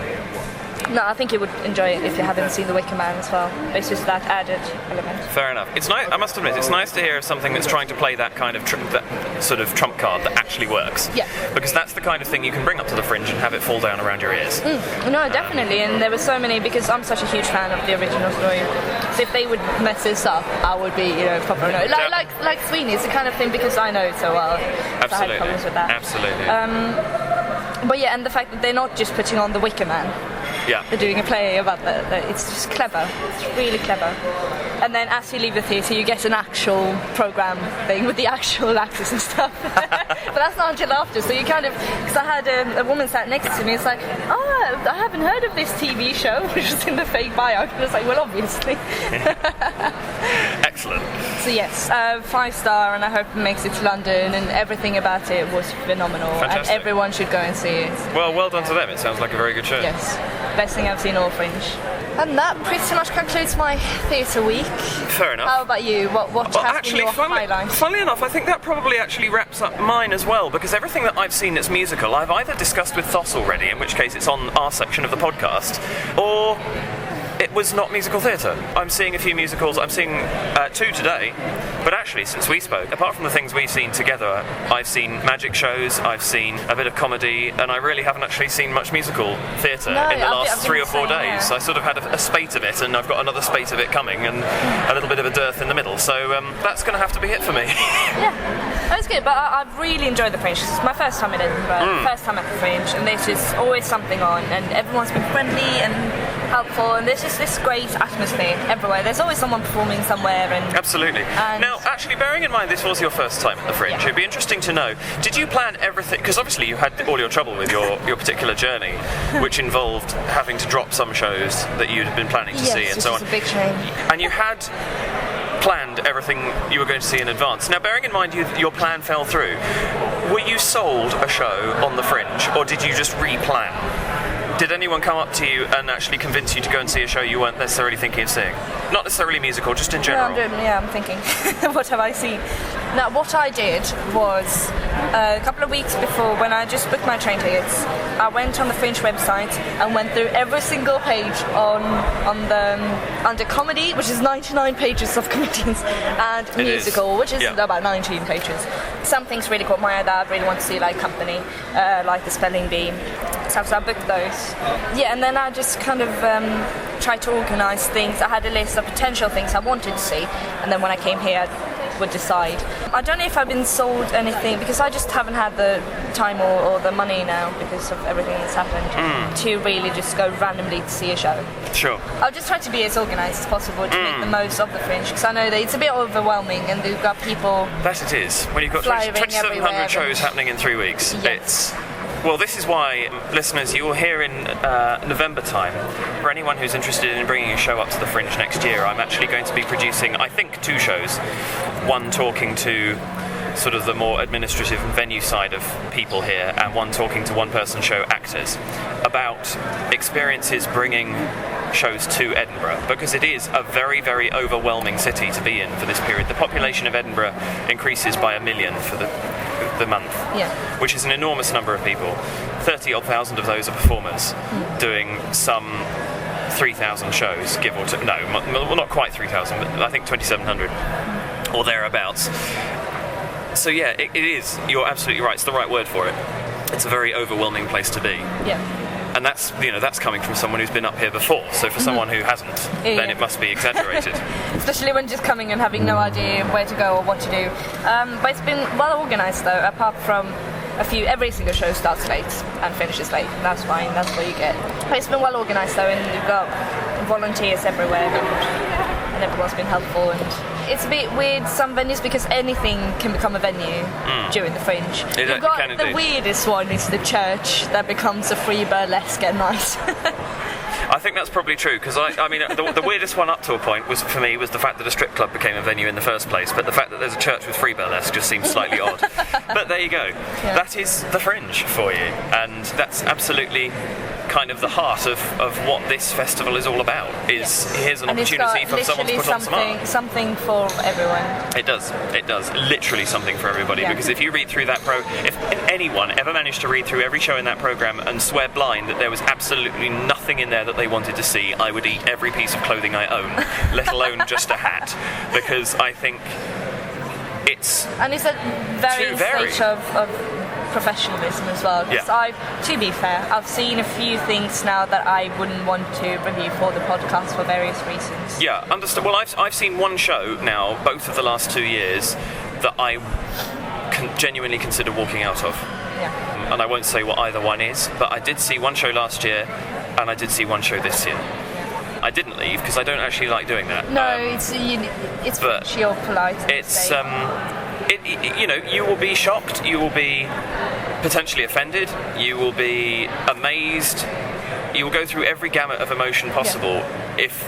No, I think you would enjoy it if you haven't seen The Wicker Man as well. It's just that added element. Fair enough. It's nice. I must admit, it's nice to hear of something that's trying to play that kind of that sort of trump card that actually works. Yeah. Because that's the kind of thing you can bring up to the Fringe and have it fall down around your ears. No, definitely. And there were so many, because I'm such a huge fan of the original story. So if they would mess this up, I would be, proper. Like Sweeney, it's the kind of thing, because I know it so well. Absolutely. So I had problems with that. Absolutely. But yeah, and the fact that they're not just putting on The Wicker Man. Yeah. They're doing a play about it's just clever. It's really clever. And then as you leave the theatre, you get an actual programme thing with the actual actors and stuff. But that's not until after. So you kind of, because I had a woman sat next to me, it's like, I haven't heard of this TV show, which is in the fake bio. And it's like, well, obviously. Excellent. So yes, 5-star, and I hope it makes it to London, and everything about it was phenomenal. Fantastic. And everyone should go and see it. Well done to them. It sounds like a very good show. Yes. Best thing I've seen all Fringe. And that pretty much concludes my theatre week. Fair enough. How about you? What has been your highlight? Funnily enough, I think that probably actually wraps up mine as well, because everything that I've seen that's musical, I've either discussed with Thos already, in which case it's on our section of the podcast, or it was not musical theatre. I'm seeing a few musicals. I'm seeing 2 today. But actually, since we spoke, apart from the things we've seen together, I've seen magic shows, I've seen a bit of comedy, and I really haven't actually seen much musical theatre in the last 3 or 4 days. I sort of had a spate of it, and I've got another spate of it coming, and a little bit of a dearth in the middle. So that's going to have to be it for me. Yeah, that's good. But I've really enjoyed the Fringe. It's my first time in Edinburgh, first time at the Fringe, and there's just always something on, and everyone's been friendly and helpful, and there's just this great atmosphere everywhere. There's always someone performing somewhere. And absolutely. Now, actually, bearing in mind this was your first time at the Fringe, it'd be interesting to know, did you plan everything, because obviously you had all your trouble with your particular journey, which involved having to drop some shows that you'd have been planning to see and so on. Yes, which is a big shame. And you had planned everything you were going to see in advance. Now, bearing in mind your plan fell through, were you sold a show on the Fringe, or did you just re-plan? Did anyone come up to you and actually convince you to go and see a show you weren't necessarily thinking of seeing? Not necessarily musical, just in general. I'm thinking. What have I seen? Now, what I did was a couple of weeks before, when I just booked my train tickets, I went on the Fringe website and went through every single page under comedy, which is 99 pages of comedians, and musical, which is about 19 pages. Some things really caught my eye that I really want to see, like Company, like The Spelling Bee. So I booked those. Yeah, and then I just kind of tried to organise things. I had a list of potential things I wanted to see, and then when I came here, I would decide. I don't know if I've been sold anything, because I just haven't had the time or the money now, because of everything that's happened, to really just go randomly to see a show. Sure. I'll just try to be as organised as possible to make the most of the Fringe, because I know that it's a bit overwhelming, and we've got people. That it is. When you've got 2,700 shows happening in 3 weeks, yes. Well, this is why, listeners, you will hear in November time, for anyone who's interested in bringing a show up to the Fringe next year, I'm actually going to be producing, I think, 2 shows. One talking to sort of the more administrative and venue side of people here, and one talking to one-person show actors about experiences bringing shows to Edinburgh, because it is a very, very overwhelming city to be in for this period. The population of Edinburgh increases by 1 million for the month, which is an enormous number of people. 30-odd thousand of those are performers doing some 3,000 shows, give or take. No, well, not quite 3,000, but I think 2,700 or thereabouts. So yeah, it is. You're absolutely right. It's the right word for it. It's a very overwhelming place to be. Yeah. And that's coming from someone who's been up here before. So for someone who hasn't, then it must be exaggerated. Especially when just coming and having no idea where to go or what to do. But it's been well organised though, apart from every single show starts late and finishes late. That's fine, that's what you get. But it's been well organised though, and you've got volunteers everywhere, and everyone's been helpful. And it's a bit weird, some venues, because anything can become a venue during the Fringe. You've got the weirdest one is the church that becomes a free burlesque at night. I think that's probably true, because I mean, the weirdest one up to a point was, for me, was the fact that a strip club became a venue in the first place, but the fact that there's a church with free burlesque just seems slightly odd. But there you go. Yeah. That is the Fringe for you, and that's absolutely kind of the heart of what this festival is all about. Here's an opportunity for someone to put on some art. Something for everyone. It does, literally something for everybody, because if you read through that if anyone ever managed to read through every show in that programme and swear blind that there was absolutely nothing in there that they wanted to see, I would eat every piece of clothing I own, let alone just a hat, because I think it's a very stage of professionalism as well. Because to be fair, I've seen a few things now that I wouldn't want to review for the podcast for various reasons. Yeah, understand. Well, I've seen one show now, both of the last 2 years, that I genuinely consider walking out of. Yeah. And I won't say what either one is, but I did see one show last year, and I did see one show this year. I didn't leave because I don't actually like doing that. No, it's you're polite. It's you will be shocked, you will be potentially offended, you will be amazed, you will go through every gamut of emotion possible if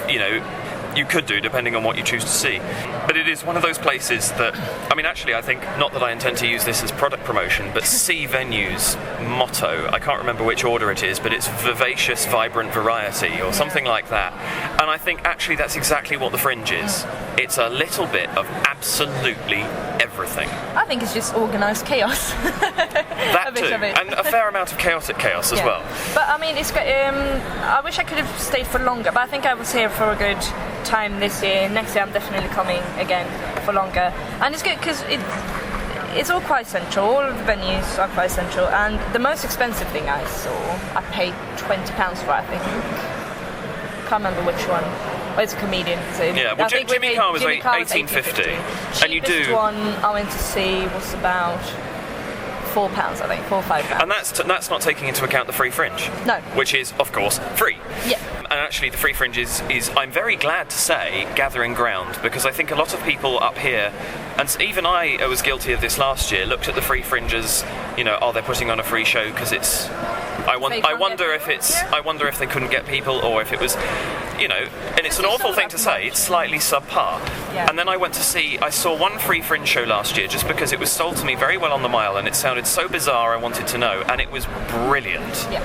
you could do, depending on what you choose to see. But it is one of those places that, I mean, actually, I think, not that I intend to use this as product promotion, but See Venue's motto, I can't remember which order it is, but it's vivacious, vibrant variety, or something like that. And I think, actually, that's exactly what the Fringe is. It's a little bit of absolutely everything. I think it's just organised chaos. That too, and a fair amount of chaotic chaos as well. But, I mean, it's I wish I could have stayed for longer, but I think I was here for a good time this year. Next year I'm definitely coming again for longer, and it's good because it's all quite central. All of the venues are quite central, and the most expensive thing I saw, I paid £20 for, I think. Can't remember which one. Well, it's a comedian. So yeah, well, Jimmy Carr was $18.50, and you do. The one I went to see was about £4, I think, £4 or £5. And that's not taking into account the free Fringe. No. Which is, of course, free. Yeah. And actually, the free Fringe is, I'm very glad to say, gathering ground, because I think a lot of people up here, and even I was guilty of this last year, looked at the free Fringe as, they're putting on a free show because it's. I wonder if they couldn't get people, or if it was, and it's an awful thing to say. It's slightly subpar, Yeah. And then I saw one free Fringe show last year just because it was sold to me very well on the mile and it sounded so bizarre I wanted to know, and it was brilliant. Yeah.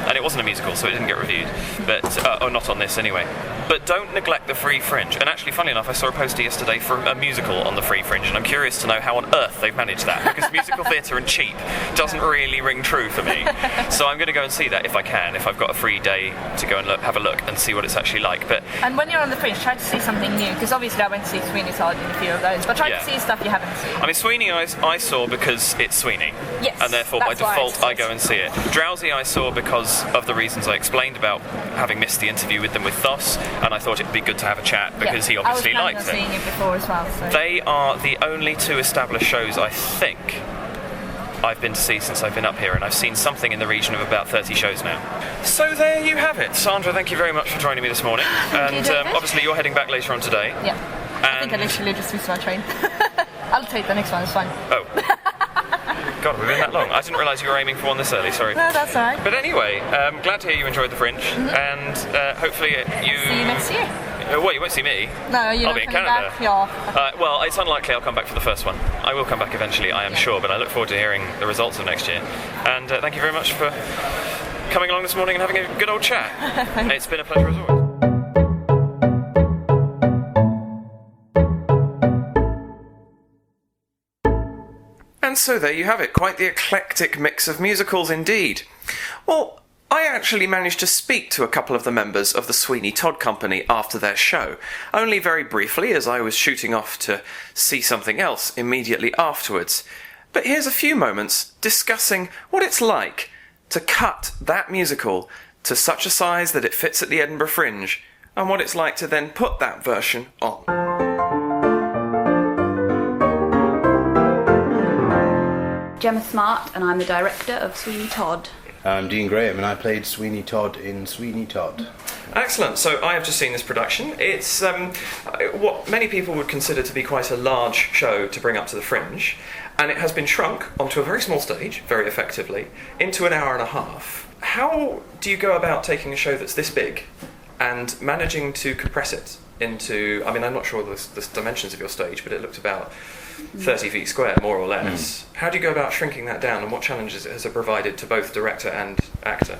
And it wasn't a musical, so it didn't get reviewed. But or not on this anyway. But don't neglect the free Fringe. And actually, funny enough, I saw a poster yesterday for a musical on the free Fringe, and I'm curious to know how on earth they've managed that, because musical theatre and cheap doesn't really ring true for me. So I'm going to go and see that if I can, if I've got a free day to go and have a look and see what it's actually like. And when you're on the Fringe, try to see something new, because obviously I went to see Sweeney Todd in a few of those, but try to see stuff you haven't seen. I mean, Sweeney I saw because it's Sweeney. Yes. And therefore, by default, I go and see it. Drowsy I saw because of the reasons I explained about having missed the interview with them with Thos, and I thought it'd be good to have a chat because he obviously liked it. I was seeing it before as well. So. They are the only two established shows I think I've been to see since I've been up here, and I've seen something in the region of about 30 shows now. So there you have it. Sandra, thank you very much for joining me this morning. And obviously you're heading back later on today. Yeah. I think I literally just missed my train. I'll take the next one, it's fine. Oh. God, we've been that long. I didn't realise you were aiming for one this early, sorry. No, that's alright. But anyway, glad to hear you enjoyed the Fringe, and hopefully you... See you next year. Well, you won't see me. No, you're I'll be in Canada. Back. Yeah. Well, it's unlikely I'll come back for the first one. I will come back eventually, I am sure, but I look forward to hearing the results of next year. And thank you very much for coming along this morning and having a good old chat. It's been a pleasure as always. And so there you have it, quite the eclectic mix of musicals indeed. Well, I actually managed to speak to a couple of the members of the Sweeney Todd Company after their show, only very briefly as I was shooting off to see something else immediately afterwards. But here's a few moments discussing what it's like to cut that musical to such a size that it fits at the Edinburgh Fringe, and what it's like to then put that version on. Gemma Smart, and I'm the director of Sweeney Todd. I'm Dean Graham, and I played Sweeney Todd in Sweeney Todd. Excellent. So I have just seen this production. It's what many people would consider to be quite a large show to bring up to the Fringe, and it has been shrunk onto a very small stage, very effectively, into an hour and a half. How do you go about taking a show that's this big and managing to compress it into... I mean, I'm not sure the dimensions of your stage, but it looked about 30 feet square, more or less. How do you go about shrinking that down, and what challenges has it provided to both director and actor?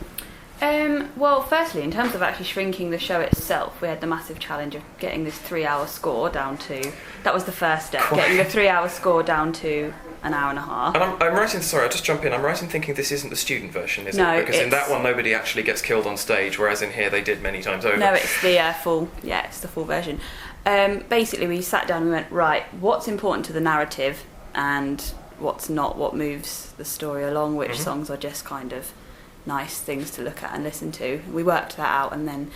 Well, firstly, in terms of actually shrinking the show itself, we had the massive challenge of getting this 3-hour score down to... That was the first step, getting the 3-hour score down to an hour and a half. And I'm right in... Sorry, I'll just jump in. I'm right in thinking this isn't the student version, is no, it? Because in that one, nobody actually gets killed on stage, whereas in here they did many times over. No, it's the full... Yeah, it's the full version. Basically, we sat down and we went, right, what's important to the narrative and what's not, what moves the story along, which songs are just kind of nice things to look at and listen to. We worked that out, and then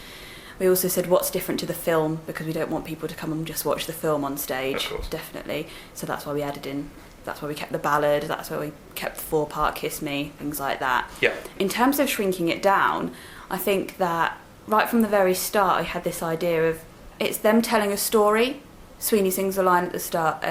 we also said what's different to the film, because we don't want people to come and just watch the film on stage, definitely. So that's why we added in, that's why we kept the ballad, that's why we kept the 4-part Kiss Me, things like that. Yeah. In terms of shrinking it down, I think that right from the very start I had this idea of it's them telling a story. Sweeney sings a line at the start,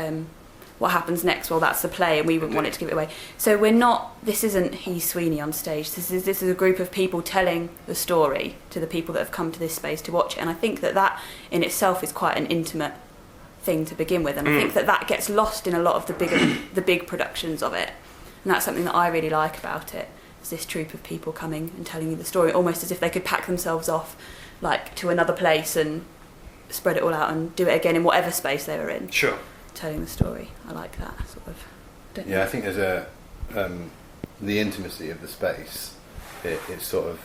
what happens next? Well, that's the play, and we wouldn't want it to give it away. So we're not, this isn't he's Sweeney on stage. This is a group of people telling the story to the people that have come to this space to watch it. And I think that in itself is quite an intimate thing to begin with. And I think that gets lost in a lot of the big productions of it. And that's something that I really like about it. It's this troupe of people coming and telling you the story, almost as if they could pack themselves off like to another place and spread it all out and do it again in whatever space they were in. Sure. Telling the story. I like that sort of. I think there's the intimacy of the space. It sort of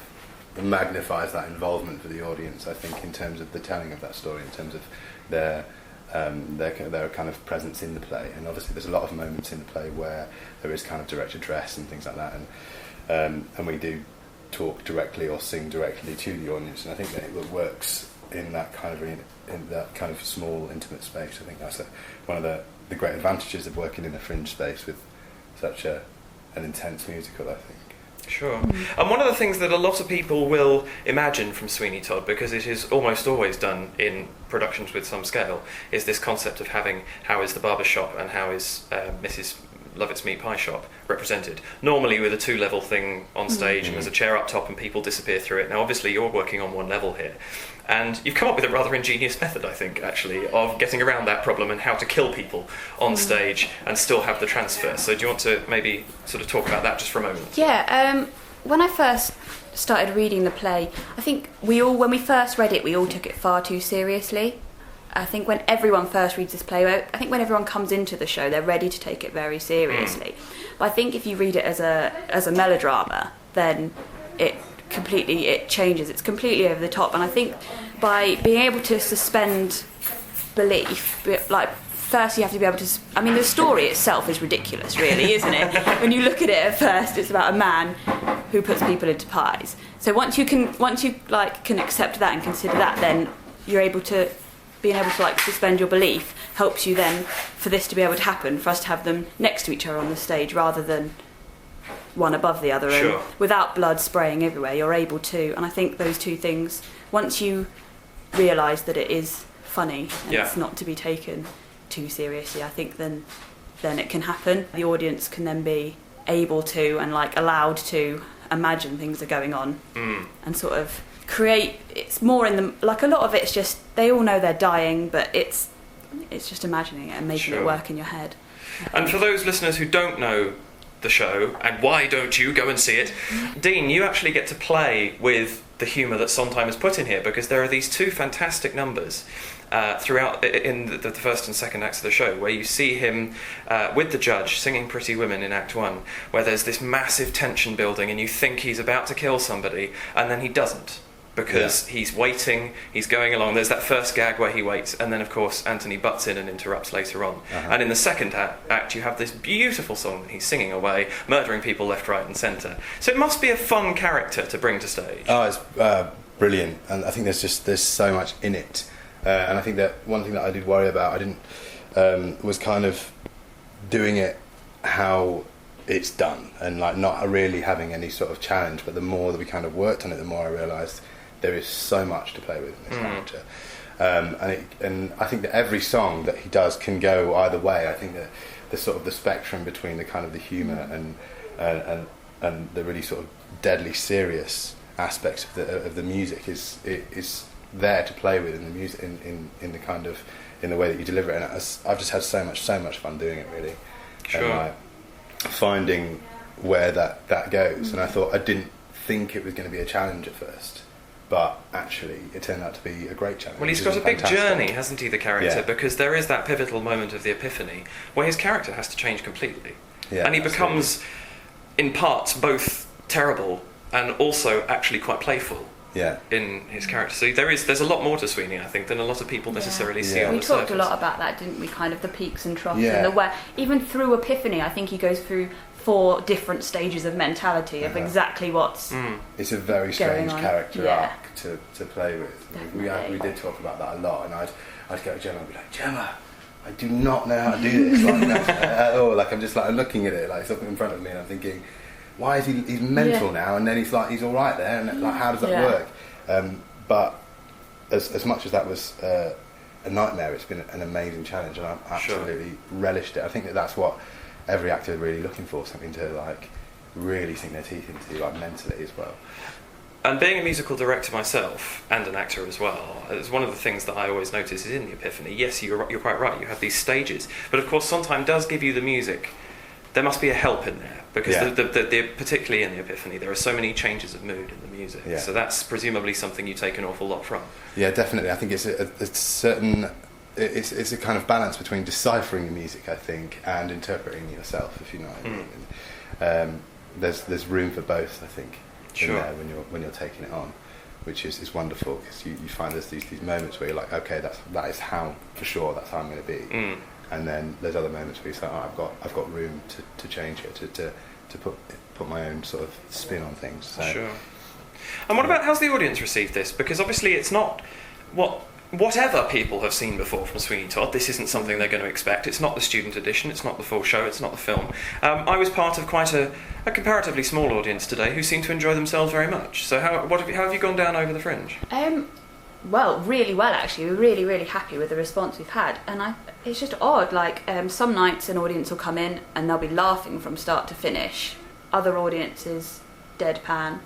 magnifies that involvement for the audience. I think in terms of the telling of that story, in terms of their kind of presence in the play. And obviously, there's a lot of moments in the play where there is kind of direct address and things like that, and we do talk directly or sing directly to the audience. And I think that it works in that kind of small, intimate space. I think that's one of the great advantages of working in a Fringe space with such an intense musical, I think. Sure. And one of the things that a lot of people will imagine from Sweeney Todd, because it is almost always done in productions with some scale, is this concept of having how is the barber shop and how is Mrs. Love It's Meat Pie Shop represented, normally with a 2-level thing on stage and there's a chair up top and people disappear through it. Now obviously you're working on 1 level here, and you've come up with a rather ingenious method, I think, actually, of getting around that problem and how to kill people on stage and still have the transfer. So do you want to maybe sort of talk about that just for a moment? Yeah, when I first started reading the play, I think when we first read it, we all took it far too seriously. I think when everyone first reads this play, I think when everyone comes into the show, they're ready to take it very seriously. But I think if you read it as a melodrama, then it changes. It's completely over the top. And I think by being able to suspend belief, like, first you have to be able to... I mean, the story itself is ridiculous, really, isn't it? When you look at it at first, it's about a man who puts people into pies. So once you can accept that and consider that, then you're able to... Being able to, like, suspend your belief helps you then, for this to be able to happen, for us to have them next to each other on the stage rather than one above the other. Sure. And without blood spraying everywhere, you're able to... And I think those two things, once you realise that it is funny and it's not to be taken too seriously, I think then it can happen. The audience can then be able to and, like, allowed to imagine things are going on and sort of create... It's more in the... Like, a lot of it's just... They all know they're dying, but it's just imagining it and making it work in your head. And for those listeners who don't know the show, and why don't you go and see it, Dean, you actually get to play with the humour that Sondheim has put in here, because there are these 2 fantastic numbers throughout in the first and second acts of the show, where you see him with the judge singing Pretty Women in Act 1, where there's this massive tension building and you think he's about to kill somebody, and then he doesn't. Because he's waiting, he's going along. There's that first gag where he waits, and then, of course, Anthony butts in and interrupts later on. And in the second act, you have this beautiful song that he's singing away, murdering people left, right, and centre. So it must be a fun character to bring to stage. Oh, it's brilliant, and I think there's so much in it. And I think that one thing that I did worry about, I didn't was kind of doing it how it's done, and, like, not really having any sort of challenge. But the more that we kind of worked on it, the more I realised there is so much to play with in this character, and I think that every song that he does can go either way. I think that the sort of the spectrum between the kind of the humour and the really sort of deadly serious aspects of the music is there to play with in the music, in the kind of in the way that you deliver it. And I've just had so much fun doing it, really. Sure. And, like, finding where that goes, and I thought I didn't think it was going to be a challenge at first. But actually, it turned out to be a great challenge. Well, he's got a big fantastic journey, hasn't he, the character? Because there is that pivotal moment of the epiphany where his character has to change completely. Yeah, and he becomes, in parts, both terrible and also actually quite playful in his character. So there's a lot more to Sweeney, I think, than a lot of people necessarily see on the surface. We talked a lot about that, didn't we? Kind of the peaks and troughs and the way... Even through Epiphany, I think he goes through 4 different stages of mentality of exactly what's It's a very strange character arc to play with. Definitely. We did talk about that a lot, and I'd go to Gemma and be like, Gemma, I do not know how to do this at all. Like, I'm just like, I'm looking at it, like, it's up in front of me, and I'm thinking, why is he's mental now? And then he's all right there, and, like, how does that work? But as much as that was a nightmare, it's been an amazing challenge, and I've absolutely relished it. I think that's what every actor is really looking for, something to, like, really sink their teeth into, like, mentally as well. And being a musical director myself, and an actor as well, it's one of the things that I always notice is in the Epiphany. Yes, you're quite right, you have these stages, but of course Sondheim does give you the music. There must be a help in there, because particularly in the Epiphany, there are so many changes of mood in the music. So that's presumably something you take an awful lot from. Yeah, definitely. I think it's a certain... It's a kind of balance between deciphering the music, I think, and interpreting yourself, if you know what I mean. There's room for both, I think, in there when you're taking it on, which is wonderful, because you find there's these moments where you're like, okay, that is how, for sure, that's how I'm going to be. And then there's other moments where you say, oh, I've got room to change it, to put my own sort of spin on things. So, sure. And what about how's the audience received this? Because obviously it's not whatever people have seen before from Sweeney Todd. This isn't something they're going to expect. It's not the student edition, it's not the full show, it's not the film. I was part of quite a comparatively small audience today who seemed to enjoy themselves very much. So how have you gone down over the Fringe? Well, really well, actually. We're really, really happy with the response we've had. And it's just odd. Like some nights an audience will come in and they'll be laughing from start to finish. Other audiences deadpan.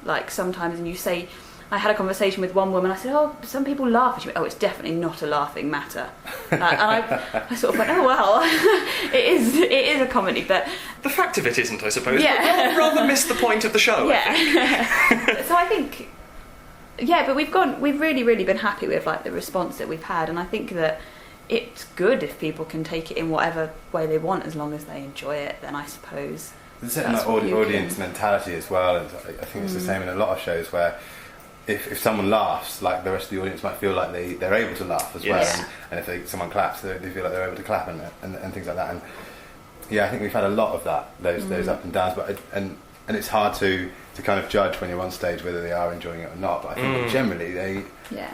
Like sometimes, and you say, I had a conversation with one woman. I said, "Oh, some people laugh." And she went, "Oh, it's definitely not a laughing matter." And I sort of went, "Oh well, it is a comedy." But the fact of it isn't, I suppose. Yeah. But rather miss the point of the show. Yeah. So I think, yeah, but we've really, really been happy with like the response that we've had, and I think that it's good if people can take it in whatever way they want, as long as they enjoy it. Then I suppose. There's a certain audience mentality as well, and I think it's the same in a lot of shows where if someone laughs, like the rest of the audience might feel like they're able to laugh as well, and if someone claps, they feel like they're able to clap and things like that. And yeah, I think we've had a lot of that, those up and downs, but and it's hard to kind of judge when you're on stage whether they are enjoying it or not. But I think that generally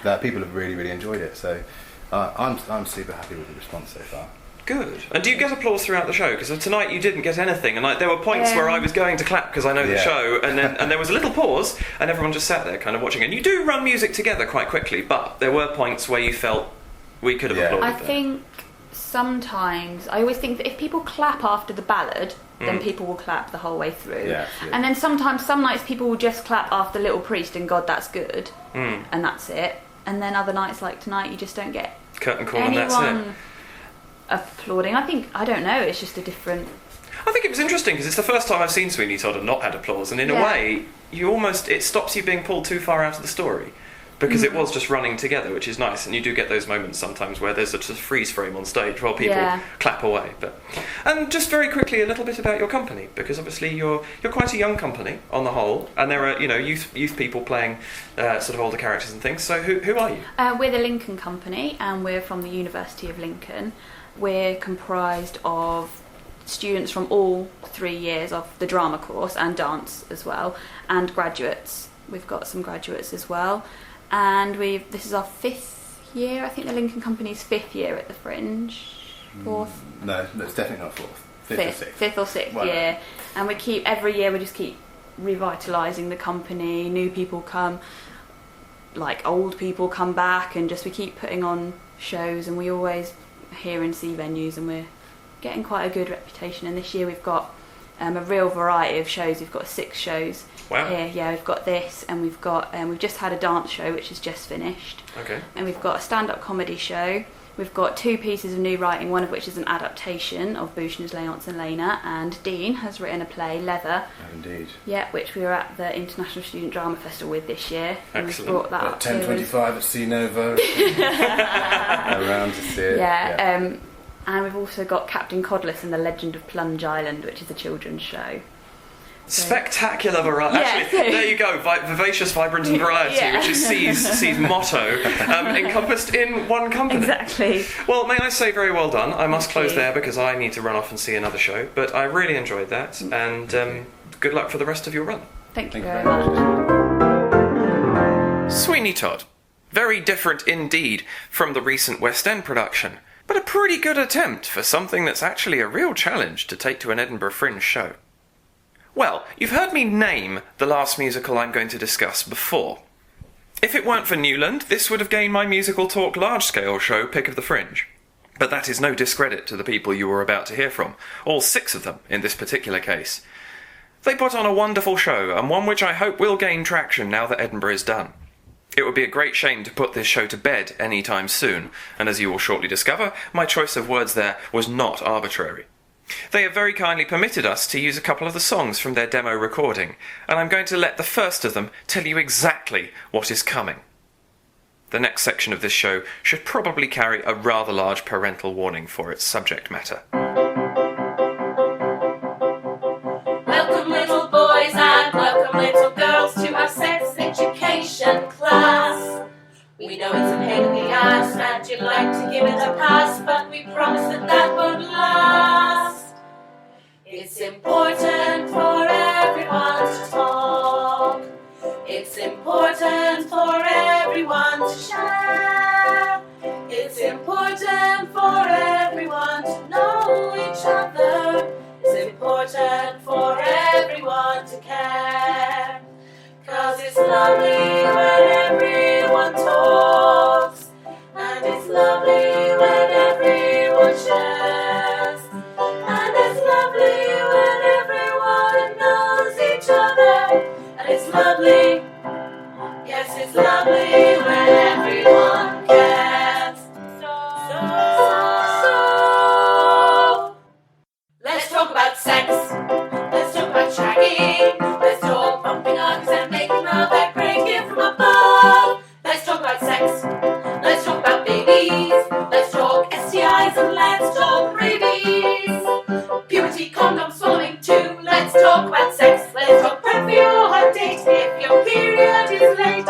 that people have really, really enjoyed it. So I'm super happy with the response so far. Good. And do you get applause throughout the show? Because tonight you didn't get anything, and there were points where I was going to clap because I know the show, and there was a little pause, and everyone just sat there kind of watching. And you do run music together quite quickly, but there were points where you felt we could have applauded. I think sometimes I always think that if people clap after the ballad, then people will clap the whole way through. Yeah, and then sometimes, some nights people will just clap after Little Priest and God That's Good, and that's it. And then other nights like tonight, you just don't get curtain call and that's it. Applauding. I don't know, it's just a different... I think it was interesting because it's the first time I've seen Sweeney Todd and not had applause, and in a way it stops you being pulled too far out of the story, because it was just running together, which is nice, and you do get those moments sometimes where there's a sort of freeze frame on stage while people clap away. And just very quickly, a little bit about your company, because obviously you're quite a young company on the whole, and there are youth people playing sort of older characters and things. So who are you? We're the Lincoln Company, and we're from the University of Lincoln. We're comprised of students from all 3 years of the drama course and dance as well, and graduates. We've got some graduates as well, and this is our 5th year. I think the Lincoln Company's 5th year at the Fringe. 4th? No, it's definitely not 4th. 5th or 6th year, and every year we just keep revitalising the company. New people come, like old people come back, and we keep putting on shows, and we always hear and see venues, and we're getting quite a good reputation. And this year we've got a real variety of shows. We've got 6 shows here. Yeah, we've got this, and we've just had a dance show which is just finished. Okay. And we've got a stand-up comedy show. We've got 2 pieces of new writing, one of which is an adaptation of Bouchner's Léonce and Lena, and Dean has written a play, Leather. Oh, indeed. Yeah, which we were at the International Student Drama Festival with this year. And excellent. we've brought that up 10:25 at C Nova. Around to see it. Yeah. And we've also got Captain Codless and the Legend of Plunge Island, which is a children's show. Spectacular variety. Actually, there you go. Vivacious, vibrant, and variety, which is C's motto, encompassed in one company. Exactly. Well, may I say, very well done. I must close there because I need to run off and see another show. But I really enjoyed that, and good luck for the rest of your run. Thank you very much. Sweeney Todd. Very different indeed from the recent West End production, but a pretty good attempt for something that's actually a real challenge to take to an Edinburgh Fringe show. Well, you've heard me name the last musical I'm going to discuss before. If it weren't for Newland, this would have gained my musical talk large-scale show pick of the Fringe. But that is no discredit to the people you were about to hear from, all 6 of them in this particular case. They put on a wonderful show, and one which I hope will gain traction now that Edinburgh is done. It would be a great shame to put this show to bed any time soon, and as you will shortly discover, my choice of words there was not arbitrary. They have very kindly permitted us to use a couple of the songs from their demo recording, and I'm going to let the first of them tell you exactly what is coming. The next section of this show should probably carry a rather large parental warning for its subject matter. Welcome little boys and welcome little girls to our sex education class. We know it's a pain in the ass and you'd like to give it a pass, but we promise that won't last. It's important for everyone to talk. It's important for everyone to share. It's important for everyone to know each other. It's important for everyone to care. 'Cause it's lovely when everyone talks, and it's lovely when everyone It's lovely. Yes, it's lovely when everyone cares. So, let's talk about sex. Let's talk about shagging. Let's talk bumping ugs and making love like breaking from above. Let's talk about sex. Let's talk about babies. Let's talk STIs and let's talk rabies. Puberty, condom swallowing too. Let's talk about sex. Let's talk prep for your hot date if your period is late.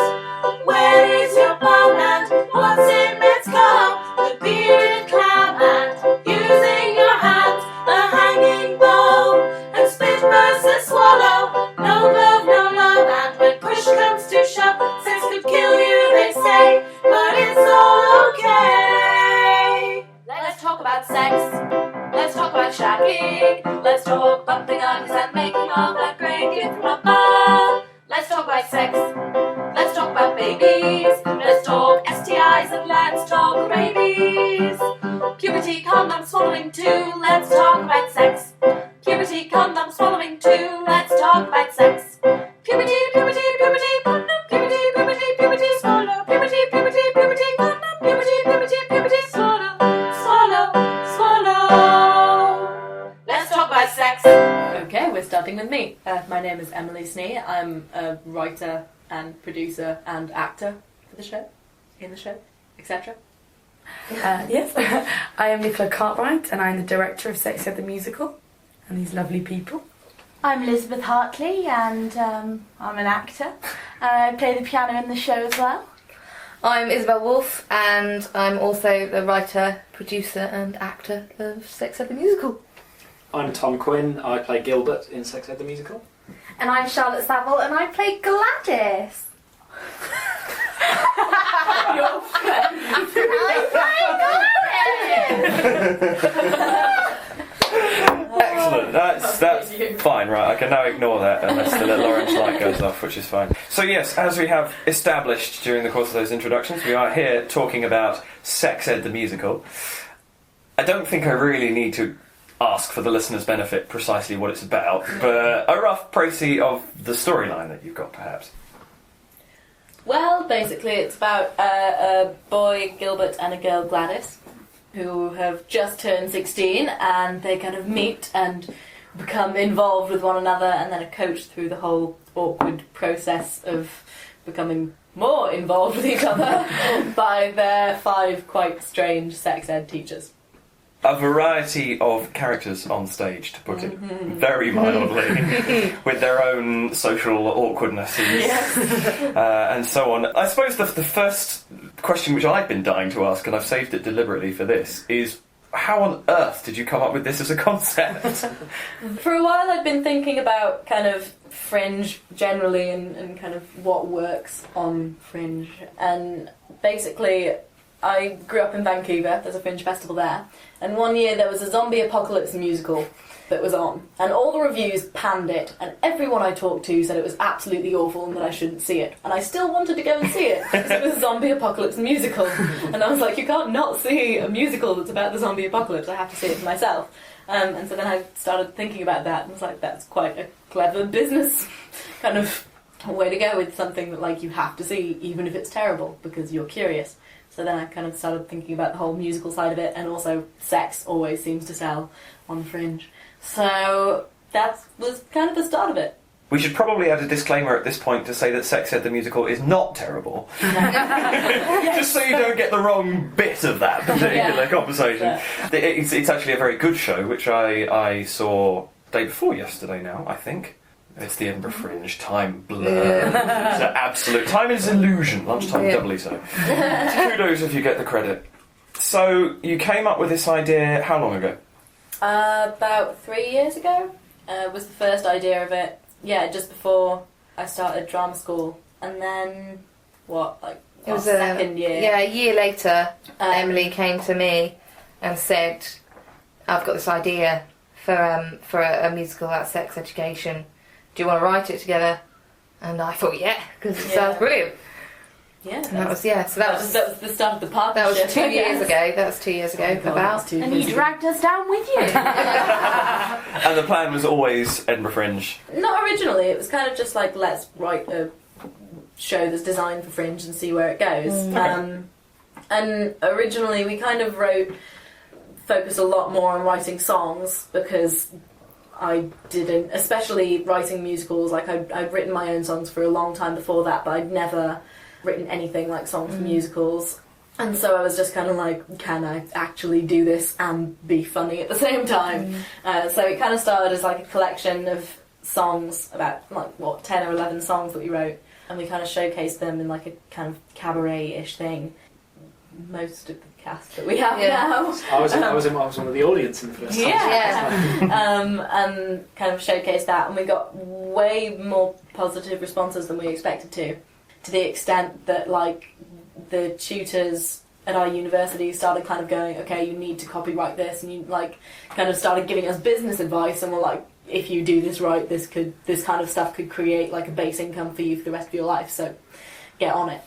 Where is your bum and what's in its cup? The bearded clam and using your hands, a hanging bow and spit versus swallow. No glove, no love, and when push comes to shove, sex could kill you, they say, but it's all okay. Let's talk about sex. Let's talk about shagging. Let's talk bumping ugs and making love like breaking from above. Let's talk about sex. Let's talk about babies. Let's talk STIs and let's talk rabies. Puberty, condom swallowing too. Let's talk about sex. Puberty, condom swallowing too. Let's talk about sex. Puberty, puberty, puberty, condom. Puberty, puberty, puberty, swallow. Puberty, puberty, puberty, condom. Puberty, puberty, puberty, swallow. Swallow, swallow. Let's talk about sex. Okay, we're starting with me. My name is Emily Snee. I'm a writer and producer and actor for the show, in the show, etc. Yes, I am Nicola Cartwright and I'm the director of Sex Ed the Musical and these lovely people. I'm Elizabeth Hartley and I'm an actor. I play the piano in the show as well. I'm Isabel Wolfe and I'm also the writer, producer and actor of Sex Ed the Musical. I'm Tom Quinn, I play Gilbert in Sex Ed the Musical. And I'm Charlotte Saville and I play Gladys. Your friend. Excellent. That's fine, right? I can now ignore that unless the little orange light goes off, which is fine. So yes, as we have established during the course of those introductions, we are here talking about Sex Ed the Musical. I don't think I really need to ask for the listener's benefit precisely what it's about, but a rough précis of the storyline that you've got, perhaps. Well, basically it's about a boy, Gilbert, and a girl, Gladys, who have just turned 16 and they kind of meet and become involved with one another and then are coached through the whole awkward process of becoming more involved with each other by their 5 quite strange sex ed teachers. A variety of characters on stage, to put it very mildly, with their own social awkwardnesses and so on. I suppose the first question which I've been dying to ask, and I've saved it deliberately for this, is how on earth did you come up with this as a concept? For a while I'd been thinking about kind of Fringe generally and kind of what works on Fringe. And basically I grew up in Vancouver, there's a Fringe festival there, and one year there was a zombie apocalypse musical that was on, and all the reviews panned it, and everyone I talked to said it was absolutely awful and that I shouldn't see it. And I still wanted to go and see it, because it was a zombie apocalypse musical. And I was like, you can't not see a musical that's about the zombie apocalypse, I have to see it for myself. And so then I started thinking about that, and was like, that's quite a clever business kind of way to go with something that like you have to see, even if it's terrible, because you're curious. So then I kind of started thinking about the whole musical side of it, and also sex always seems to sell on Fringe. So that was kind of the start of it. We should probably add a disclaimer at this point to say that Sex Ed the Musical is not terrible. Just so you don't get the wrong bit of that particular conversation. Yeah. It's actually a very good show, which I saw day before yesterday now, I think. It's the Edinburgh Fringe. Time blur. It's an absolute... Time is illusion. Lunchtime doubly so. Kudos if you get the credit. So, you came up with this idea how long ago? About 3 years ago was the first idea of it. Yeah, just before I started drama school. And then, it was second year. Yeah, a year later, Emily came to me and said, I've got this idea for a musical about sex education. Do you want to write it together? And I thought, yeah, because it sounds brilliant. Yeah, and that was that was the start of the partnership. That was 2 years ago. That was 2 years ago. And he dragged us down with you. And the plan was always Edinburgh Fringe. Not originally. It was kind of just like, let's write a show that's designed for Fringe and see where it goes. And originally we kind of focused a lot more on writing songs, because I didn't, especially writing musicals, like I'd written my own songs for a long time before that, but I'd never written anything like songs for musicals. And so I was just kind of like, can I actually do this and be funny at the same time? So it kind of started as like a collection of songs, about like 10 or 11 songs that we wrote, and we kind of showcased them in like a kind of cabaret-ish thing. Most of the cast that we have now. I was one of the audience in the first time. And kind of showcased that, and we got way more positive responses than we expected to the extent that like the tutors at our university started kind of going, okay, you need to copyright this, and you like kind of started giving us business advice, and we're like, if you do this right, this kind of stuff could create like a base income for you for the rest of your life, so get on it.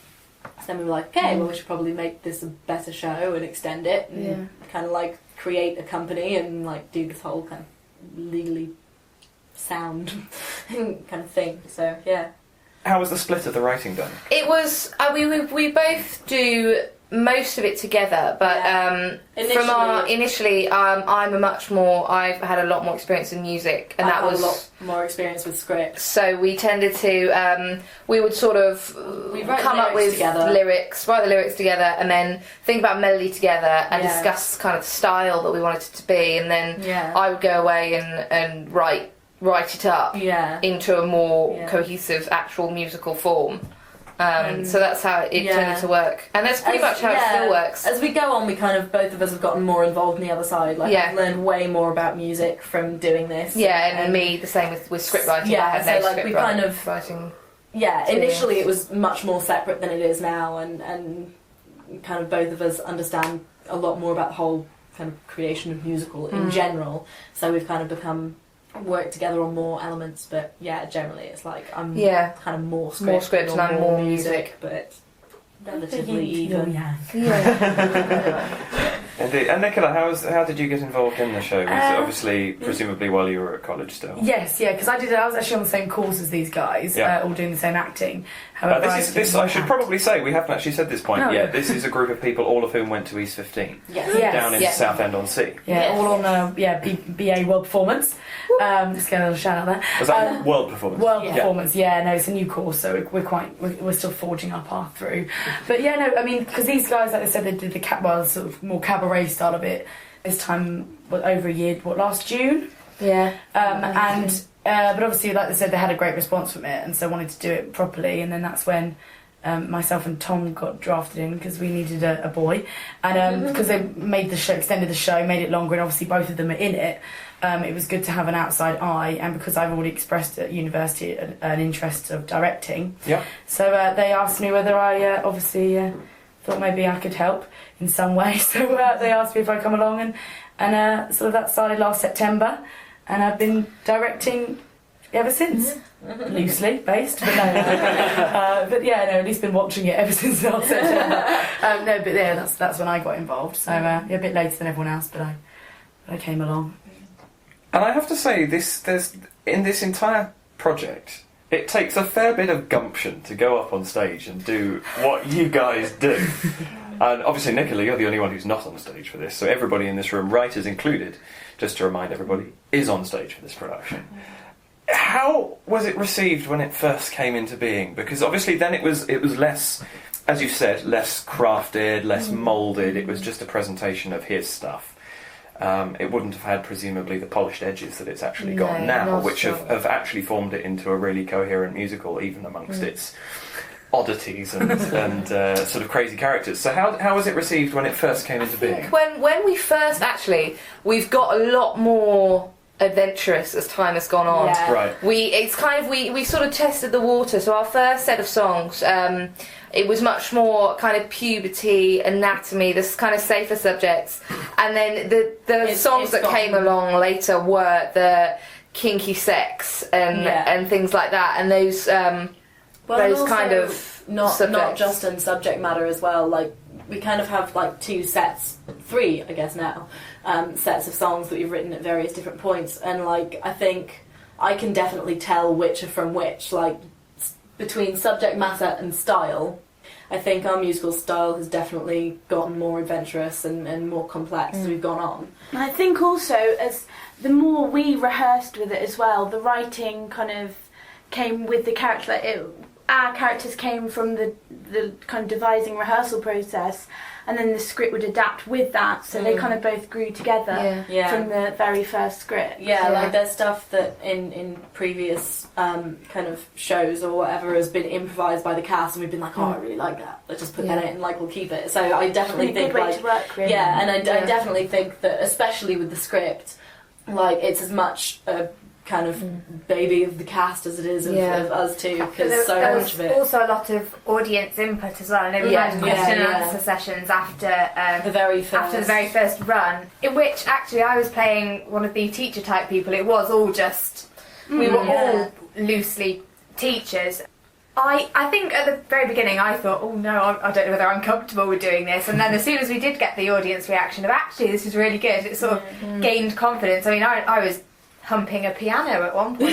So then we were like, okay, well, we should probably make this a better show and extend it, and kind of like create a company and like do this whole kind of legally sound kind of thing. So yeah. How was the split of the writing done? It was, we both do most of it together, but initially I'm I've had a lot more experience in music, and that was a lot more experience with scripts. So we tended to we would sort of come up with lyrics, write the lyrics together, and then think about melody together and discuss kind of the style that we wanted it to be, and then I would go away and write it up into a more cohesive actual musical form. So that's how it tended to work, and that's pretty much how it still works. As we go on, we kind of, both of us have gotten more involved in the other side. Like I've learned way more about music from doing this. And me the same with script writing. I had no script kind of writing. Initially it was much more separate than it is now, and kind of both of us understand a lot more about the whole kind of creation of musical in general. So we've kind of work together on more elements, but generally it's like I'm kind of more script and I'm more music, but it's relatively even. Indeed. And Nicola, how did you get involved in the show? Was it obviously, presumably, while you were at college still? Yes, because I was actually on the same course as these guys, all doing the same acting. However, I should probably say, we haven't actually said this point yet. This is a group of people, all of whom went to East 15, down in Southend-on-Sea. All on BA World Performance. Just getting a little shout out there. Was that World Performance? World Performance, no, it's a new course, so we're still forging our path through. But because these guys, like I said, they did the sort of more cabaret style of it. This time, over a year, last June? Yeah. But obviously, like they said, they had a great response from it, and so wanted to do it properly. And then that's when myself and Tom got drafted in, because we needed a boy, and because they made the show, extended the show, made it longer, and obviously both of them are in it. It was good to have an outside eye, and because I've already expressed at university an interest of directing, so they asked me whether I thought maybe I could help in some way. So they asked me if I'd come along, and sort of that started last September, and I've been directing ever since. Loosely based, but no. At least been watching it ever since last September. That's when I got involved. So a bit later than everyone else, but I came along. And I have to say, in this entire project, it takes a fair bit of gumption to go up on stage and do what you guys do. And obviously, Nicola, you're the only one who's not on stage for this, so everybody in this room, writers included, just to remind everybody, is on stage for this production. How was it received when it first came into being? Because obviously then it was less, as you said, less crafted, less moulded. It was just a presentation of his stuff. It wouldn't have had presumably the polished edges that it's actually got now, which have actually formed it into a really coherent musical, even amongst its oddities and sort of crazy characters. So how was it received when it first came into being? When we first we've got a lot more adventurous as time has gone on. Right. We sort of tested the water. So our first set of songs, it was much more kind of puberty, anatomy, this kind of safer subjects, and then the songs that came along later were the kinky sex and things like that, and those also kind of not just in subject matter as well. Like we kind of have like three, I guess now, sets of songs that we've written at various different points, and like I think I can definitely tell which are from which, like between subject matter and style. I think our musical style has definitely gotten more adventurous and more complex as we've gone on. And I think also, as the more we rehearsed with it as well, the writing kind of came with the character. Our characters came from the kind of devising rehearsal process, and then the script would adapt with that, so they kind of both grew together from the very first script. Yeah, like there's stuff that in previous kind of shows or whatever has been improvised by the cast, and we've been like, oh, I really like that. Let's just put that in, and like we'll keep it. So I definitely think good way to work, really. Yeah, and I definitely think that, especially with the script, like it's as much a kind of baby of the cast as it is of us too, because so much of it. Also a lot of audience input as well, and we had question and answer sessions after the very first run, in which actually I was playing one of the teacher type people. It was all just we were all loosely teachers. I think at the very beginning I thought, oh no, I don't know whether I'm comfortable with doing this, and then as soon as we did get the audience reaction of actually this is really good, it sort of gained confidence. I mean, I was humping a piano at one point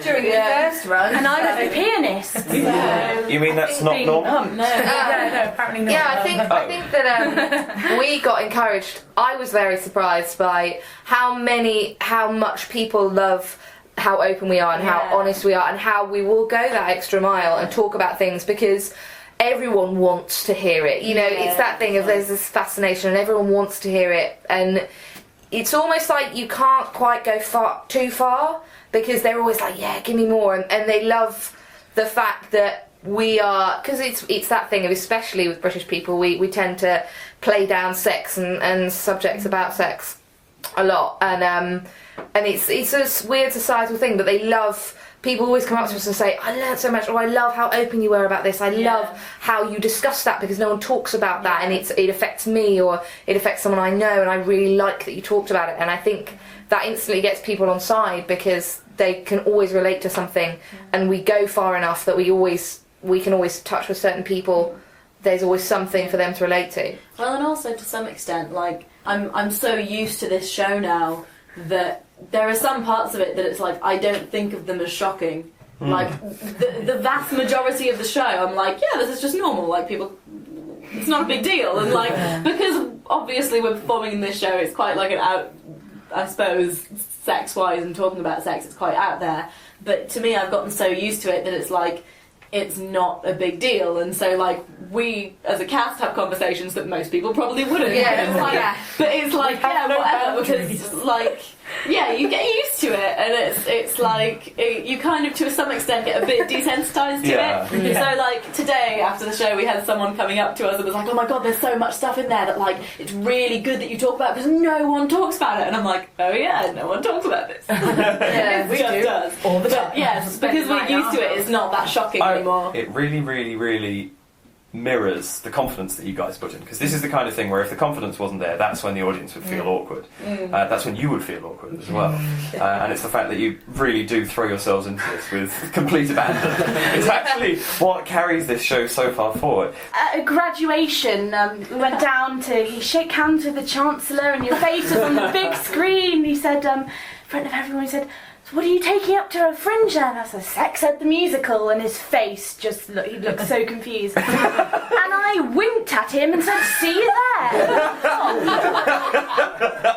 during the first run, and I was a pianist. So You mean that's not normal? No, apparently not. Yeah, I think that we got encouraged. I was very surprised by how much people love how open we are and how honest we are, and how we will go that extra mile and talk about things, because everyone wants to hear it. You know, it's that thing of there's this fascination and everyone wants to hear it, and it's almost like you can't quite go too far, because they're always like, yeah, give me more, and they love the fact that we are, because it's that thing of, especially with British people, we tend to play down sex and subjects about sex a lot, and it's a weird societal thing, but they love. People always come up to us and say, I learned so much, or I love how open you were about this, I love how you discuss that, because no one talks about that, and it affects me, or it affects someone I know, and I really like that you talked about it. And I think that instantly gets people on side, because they can always relate to something, and we go far enough that we can always touch with certain people. There's always something for them to relate to. Well, and also to some extent, like I'm so used to this show now that there are some parts of it that it's like I don't think of them as shocking. Like the vast majority of the show, I'm like, yeah, this is just normal. Like people, it's not a big deal. And like because obviously we're performing in this show, it's quite like an out, I suppose, sex-wise and talking about sex, it's quite out there. But to me, I've gotten so used to it that it's like it's not a big deal, and so like we as a cast have conversations that most people probably wouldn't. But it's like whatever, because like you get used to it, and it's like you kind of to some extent get a bit desensitized to it. So like today after the show we had someone coming up to us and was like, oh my god, there's so much stuff in there that like it's really good that you talk about, because no one talks about it. And I'm like, oh yeah, no one talks about this. We do does all the time. But yes, because we're used to it, it's not that shocking anymore. It really, really, really mirrors the confidence that you guys put in, because this is the kind of thing where if the confidence wasn't there, that's when the audience would feel awkward. That's when you would feel awkward as well. And it's the fact that you really do throw yourselves into this with complete abandon. It's actually what carries this show so far forward. At a graduation, we went down to shake hands with the Chancellor, and your face was on the big screen. He said, in front of everyone, he said, so what are you taking up to a Fringe? And I said, Sex Ed the Musical, and his face just he looked so confused. And I winked at him and said, see you there.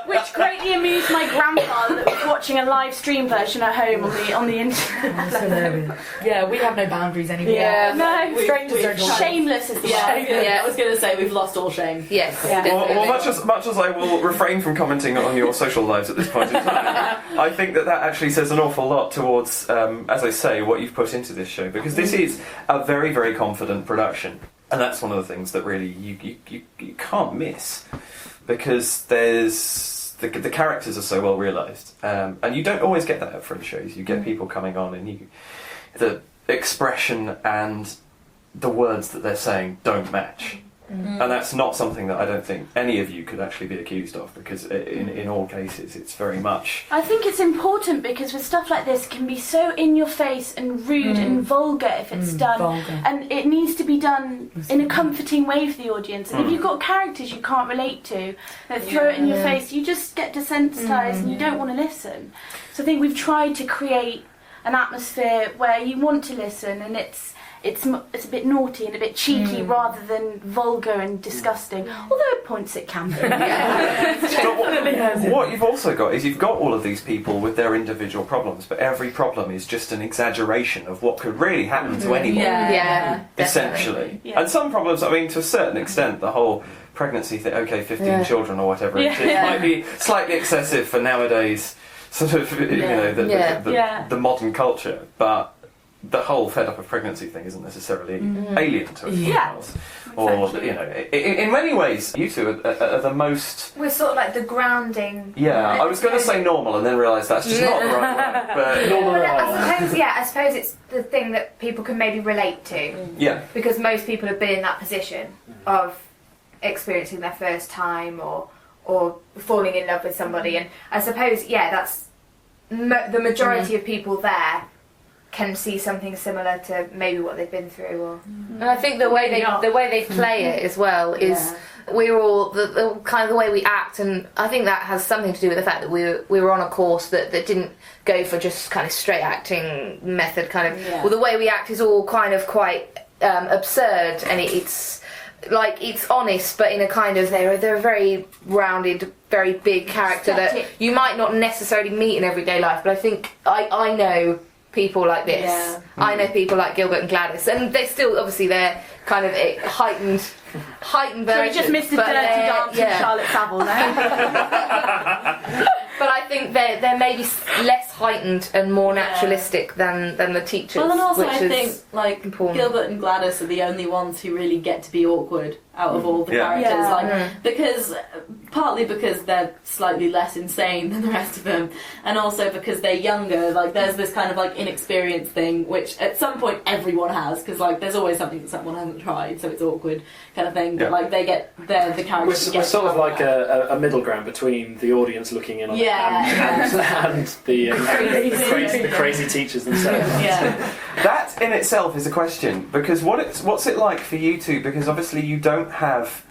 Which greatly amused my grandfather that was watching a live stream version at home on the internet. Yeah, we have no boundaries anymore. Yeah, no, shameless as I was going to say we've lost all shame. Yes. Well, much as I will refrain from commenting on your social lives at this point in time, I think that actually says an awful lot towards, as I say, what you've put into this show, because this is a very, very confident production, and that's one of the things that really you can't miss, because there's the characters are so well realised, and you don't always get that at Fringe shows. You get people coming on, and the expression and the words that they're saying don't match. And that's not something that I don't think any of you could actually be accused of, because in all cases it's very much... I think it's important because with stuff like this, it can be so in your face and rude and vulgar if it's done. Vulgar. And it needs to be done in a comforting way for the audience. And if you've got characters you can't relate to, that throw it in your face, you just get desensitised and you don't want to listen. So I think we've tried to create an atmosphere where you want to listen, and it's a bit naughty and a bit cheeky rather than vulgar and disgusting. Although at points it can be. But what you've also got is you've got all of these people with their individual problems, but every problem is just an exaggeration of what could really happen to anyone. Essentially. Yeah. And some problems, I mean, to a certain extent, the whole pregnancy thing, 15 children or whatever, it might be slightly excessive for nowadays, sort of, the modern culture, but the whole fed up of pregnancy thing isn't necessarily alien to us. Or, in many ways, you two are the most... We're sort of like the grounding... Yeah, I was going to say normal and then realised that's just not the right word. But normal. I suppose it's the thing that people can maybe relate to. Yeah. Because most people have been in that position of experiencing their first time or falling in love with somebody. And I suppose, that's... the majority of people there can see something similar to maybe what they've been through, or and I think the way they play it as well is we're all the kind of the way we act, and I think that has something to do with the fact that we were on a course that didn't go for just kind of straight acting method kind of. Well, the way we act is all kind of quite absurd, and it's like it's honest, but in a kind of they're a very rounded, very big character that you might not necessarily meet in everyday life. But I think I know people like this. Yeah. I know people like Gilbert and Gladys, and they're still they're kind of heightened versions. So we just missed a dirty dance with Charlotte Savile now. But I think they're maybe less heightened and more naturalistic than the teachers. Well, and also which I think important. Gilbert and Gladys are the only ones who really get to be awkward out of all the characters, because partly because they're slightly less insane than the rest of them, and also because they're younger. There's this kind of inexperienced thing, which at some point everyone has, because there's always something that someone hasn't tried, so it's awkward kind of thing. But they get the characters. We're sort of like a middle ground between the audience looking in on it and the crazy teachers themselves. That in itself is a question, because what's it like for you two? Because obviously you don't have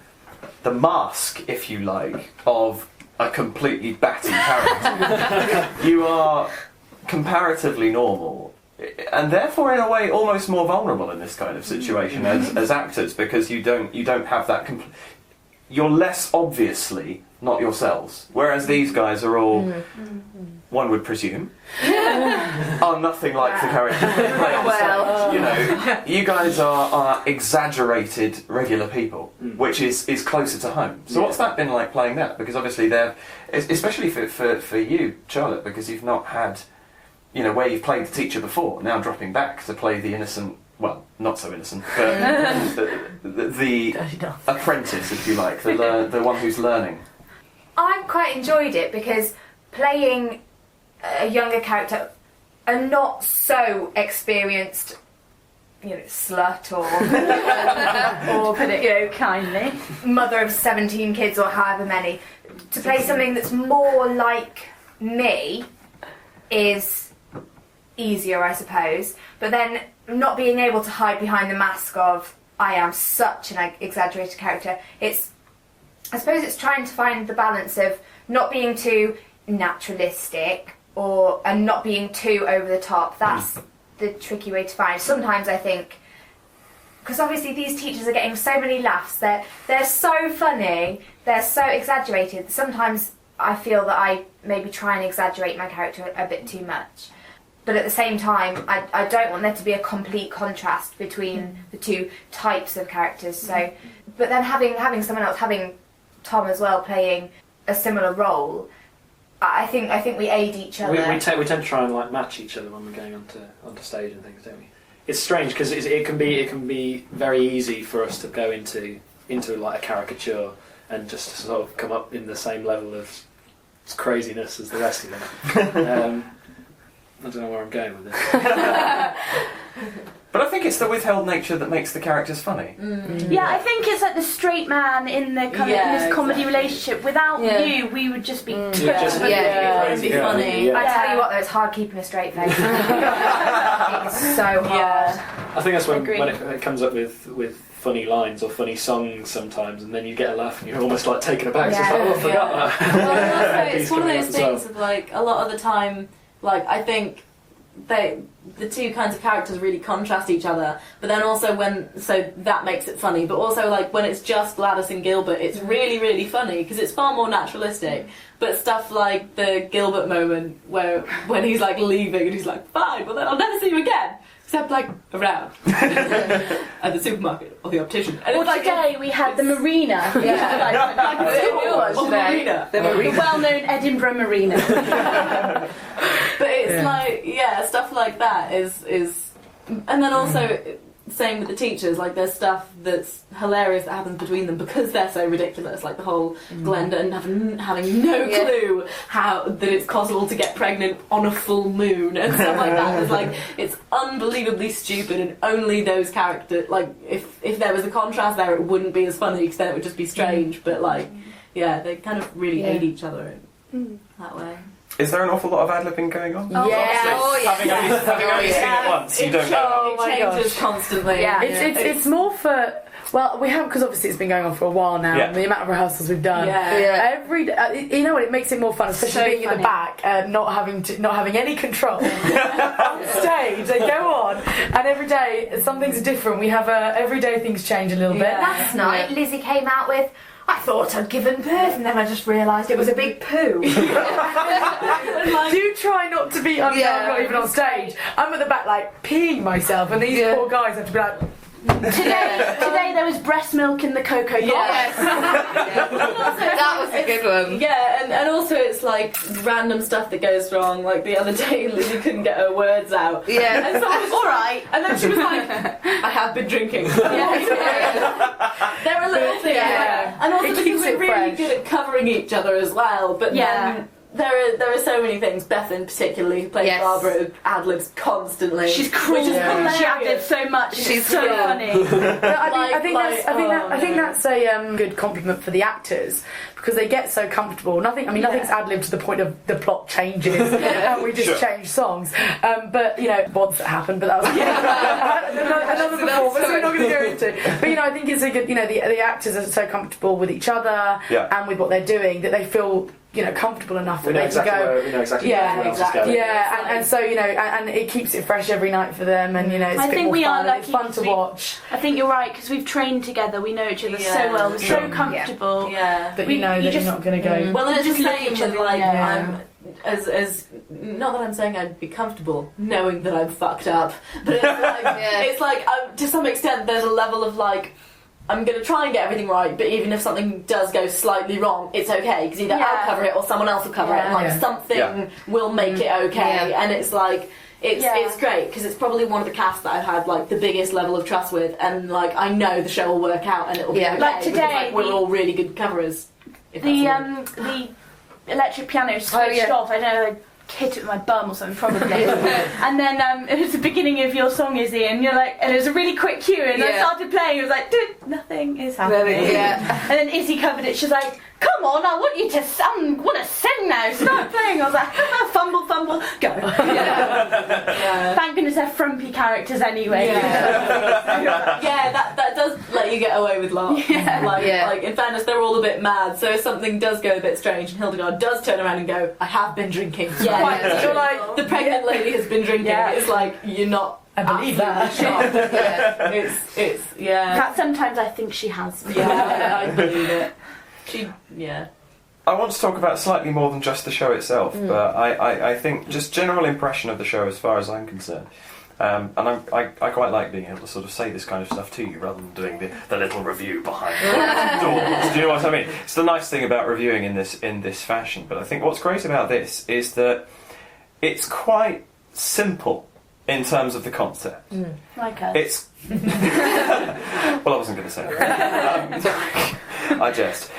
the mask, if you like, of a completely batty character. You are comparatively normal, and therefore in a way almost more vulnerable in this kind of situation as actors, because you don't have that you're less obviously not yourselves, whereas these guys are all one would presume are nothing like the characters they play on stage. You guys are exaggerated regular people, which is closer to home. So what's that been like playing that? Because obviously they're, especially for you, Charlotte, because you've not had, where you've played the teacher before, now dropping back to play the innocent, well, not so innocent, but the apprentice, if you like, the one who's learning. I've quite enjoyed it because playing a younger character, a not so experienced, slut or put it, kindly, mother of 17 kids or however many, to play something that's more like me is easier, I suppose. But then not being able to hide behind the mask of I am such an exaggerated character, I suppose it's trying to find the balance of not being too naturalistic and not being too over the top. That's the tricky way to find. Sometimes I think, because obviously these teachers are getting so many laughs, they're so funny, they're so exaggerated. Sometimes I feel that I maybe try and exaggerate my character a bit too much. But at the same time, I don't want there to be a complete contrast between the two types of characters. So, but then having someone else, having Tom as well playing a similar role, I think we aid each other. We tend to try and match each other when we're going onto stage and things, don't we? It's strange because it can be very easy for us to go into a caricature and just sort of come up in the same level of craziness as the rest of them. I don't know where I'm going with this. But I think it's the withheld nature that makes the characters funny. Yeah, I think it's like the straight man in the kind of in this comedy relationship. Without you, we would just be totally crazy. funny. I tell you what, though, it's hard keeping a straight face. It's so hard. I think that's when it comes up with funny lines or funny songs sometimes, and then you get a laugh and you're almost like taken aback. Yeah. It's like, oh, I forgot that. Well, also, it's one of those things of like a lot of the time, like I think the two kinds of characters really contrast each other, but then also so that makes it funny, but also like when it's just Gladys and Gilbert, it's really, really funny because it's far more naturalistic. But stuff like the Gilbert moment when he's like leaving and he's like, fine, well then I'll never see you again. Except like around at the supermarket or the optician. And Well, today we had the marina. The well-known Edinburgh marina. But it's like, stuff like that is, and then also same with the teachers. Like there's stuff that's hilarious that happens between them because they're so ridiculous. Like the whole Glenda and having no clue that it's possible to get pregnant on a full moon and stuff like that. It's like it's unbelievably stupid, and only those characters. Like if there was a contrast there, it wouldn't be as funny because then it would just be strange. But like, they kind of really hate each other in that way. Is there an awful lot of ad-libbing going on? Yes. Having only seen it once, you don't know. It changes constantly. Yeah. It's more for... Well, we have, because obviously it's been going on for a while now, and the amount of rehearsals we've done. Every day, you know what, it makes it more fun, especially being in the back, not having any control on stage. They go on, and every day something's different. We have every day things change a little bit. Last night, Lizzie came out with, I thought I'd given birth, and then I just realised it was a big poo. Do try not to be, not even on stage. I'm at the back, like, peeing myself, and these poor guys have to be like... Today there was breast milk in the cocoa box. That was a good one. Yeah, and also it's like random stuff that goes wrong. Like the other day, Lizzie couldn't get her words out. Yeah. And someone was alright, and then she was like, I have been drinking. There are little things. Yeah. And also It because keeps we're it really fresh. good at covering each other as well. But then there are so many things. Bethan, particularly, who plays Barbara, ad-libs constantly. She's cruel. Which is She ad-libs so much. She's so funny. I think that's a good compliment for the actors because they get so comfortable. Nothing's ad-libbed to the point of the plot changes and we just change songs. But bods that happen. But that was another performance we're not going to go into. But I think it's a good. The actors are so comfortable with each other and with what they're doing that they feel. Comfortable enough that they can go. We know exactly where everyone else is going. Yeah, and so and it keeps it fresh every night for them, and it's a bit more fun. And it's fun to watch. I think you're right because we've trained together. We know each other so well. We're so comfortable. Yeah. That you're not going to go. Well, and it's just the look same each with other like in the I'm as not that I'm saying I'd be comfortable knowing that I'm fucked up, but it's like it's like to some extent there's a level of like. I'm going to try and get everything right, but even if something does go slightly wrong, it's okay, because either I'll cover it or someone else will cover it, and like something will make it okay, and it's like, it's great, because it's probably one of the casts that I've had like the biggest level of trust with, and like I know the show will work out and it'll be okay, like today, because, like, we're all really good coverers. The electric piano switched off, I don't know, hit it with my bum or something probably. And then it was the beginning of your song, Izzy, and you're like, and it was a really quick cue, and I started playing. It was like, dude, nothing is happening. And then Izzy covered it. She's like, come on, I want you to sing now. Start playing. I was like, fumble, go. Thank goodness they're frumpy characters anyway. That does let you get away with laughs. Like in fairness, they're all a bit mad. So if something does go a bit strange, and Hildegard does turn around and go, I have been drinking. You're like, the pregnant lady has been drinking. It's like you're not. I believe that. It's That sometimes I think she has. I believe it. I want to talk about slightly more than just the show itself, but I think just general impression of the show as far as I'm concerned. And I quite like being able to sort of say this kind of stuff to you rather than doing the little review behind closed doors. Do you know what I mean? It's the nice thing about reviewing in this fashion. But I think what's great about this is that it's quite simple in terms of the concept. Like us. It's well, I wasn't going to say that. I jest.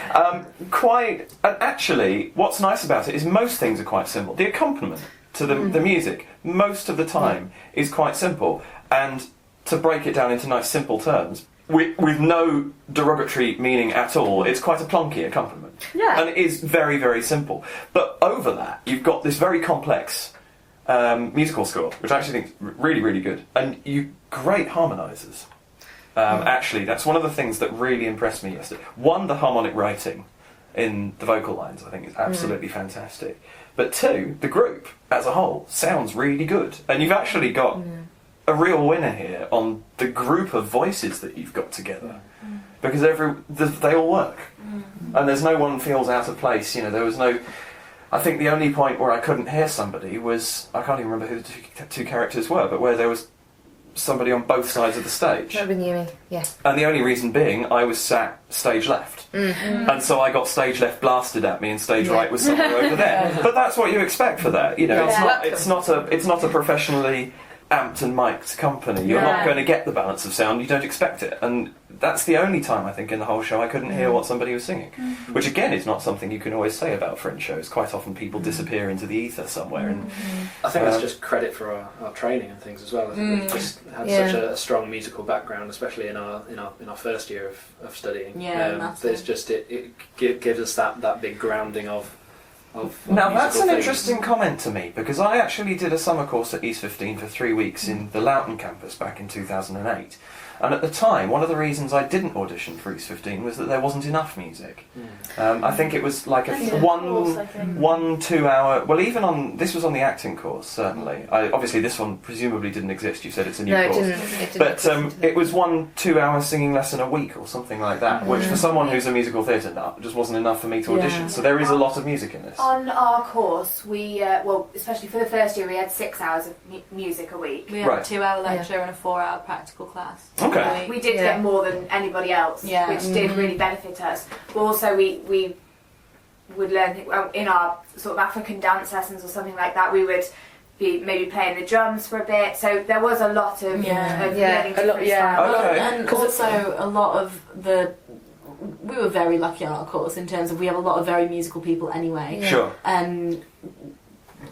Actually, what's nice about it is most things are quite simple. The accompaniment to the music, most of the time, is quite simple. And to break it down into nice simple terms, with no derogatory meaning at all, it's quite a plonky accompaniment. Yeah. And it is very, very simple. But over that, you've got this very complex musical score, which I actually think is really, really good. And great harmonisers. Actually, that's one of the things that really impressed me yesterday. One, the harmonic writing in the vocal lines, I think, is absolutely fantastic. But two, the group as a whole sounds really good. And you've actually got a real winner here on the group of voices that you've got together. Because they all work. And there's no one feels out of place. You know, there was no... I think the only point where I couldn't hear somebody was... I can't even remember who the two characters were, but where there was somebody on both sides of the stage. That would be Yumi, yeah. And the only reason being, I was sat stage left. And so I got stage left blasted at me and stage right was somewhere over there. But that's what you expect for that. You know, it's not a professionally amped and mic'd company. You're not going to get the balance of sound, you don't expect it. And that's the only time, I think, in the whole show I couldn't hear what somebody was singing. Which, again, is not something you can always say about Fringe shows. Quite often people disappear into the ether somewhere. And I think that's just credit for our training and things as well. We've just had such a strong musical background, especially in our first year of studying. There's just it gives us that big grounding of now that's an things. interesting comment to me, because I actually did a summer course at East 15 for 3 weeks in the Loughton campus back in 2008. And at the time, one of the reasons I didn't audition for East 15 was that there wasn't enough music. I think it was like a 1-2 hour... Well, even on... This was on the acting course, certainly. Obviously, this one presumably didn't exist. You said it's a new course. It didn't. But it was 1-2 hour singing lesson a week or something like that, which for someone who's a musical theatre nut just wasn't enough for me to audition. So there is a lot of music in this. On our course, we, especially for the first year, we had 6 hours of music a week. We had a 2-hour lecture and a 4-hour practical class. Okay. We did get more than anybody else, which did really benefit us. But also we would learn in our sort of African dance lessons or something like that. We would be maybe playing the drums for a bit. So there was a lot of learning different styles. Okay. And also a lot of the... We were very lucky on our course in terms of we have a lot of very musical people anyway. Sure. And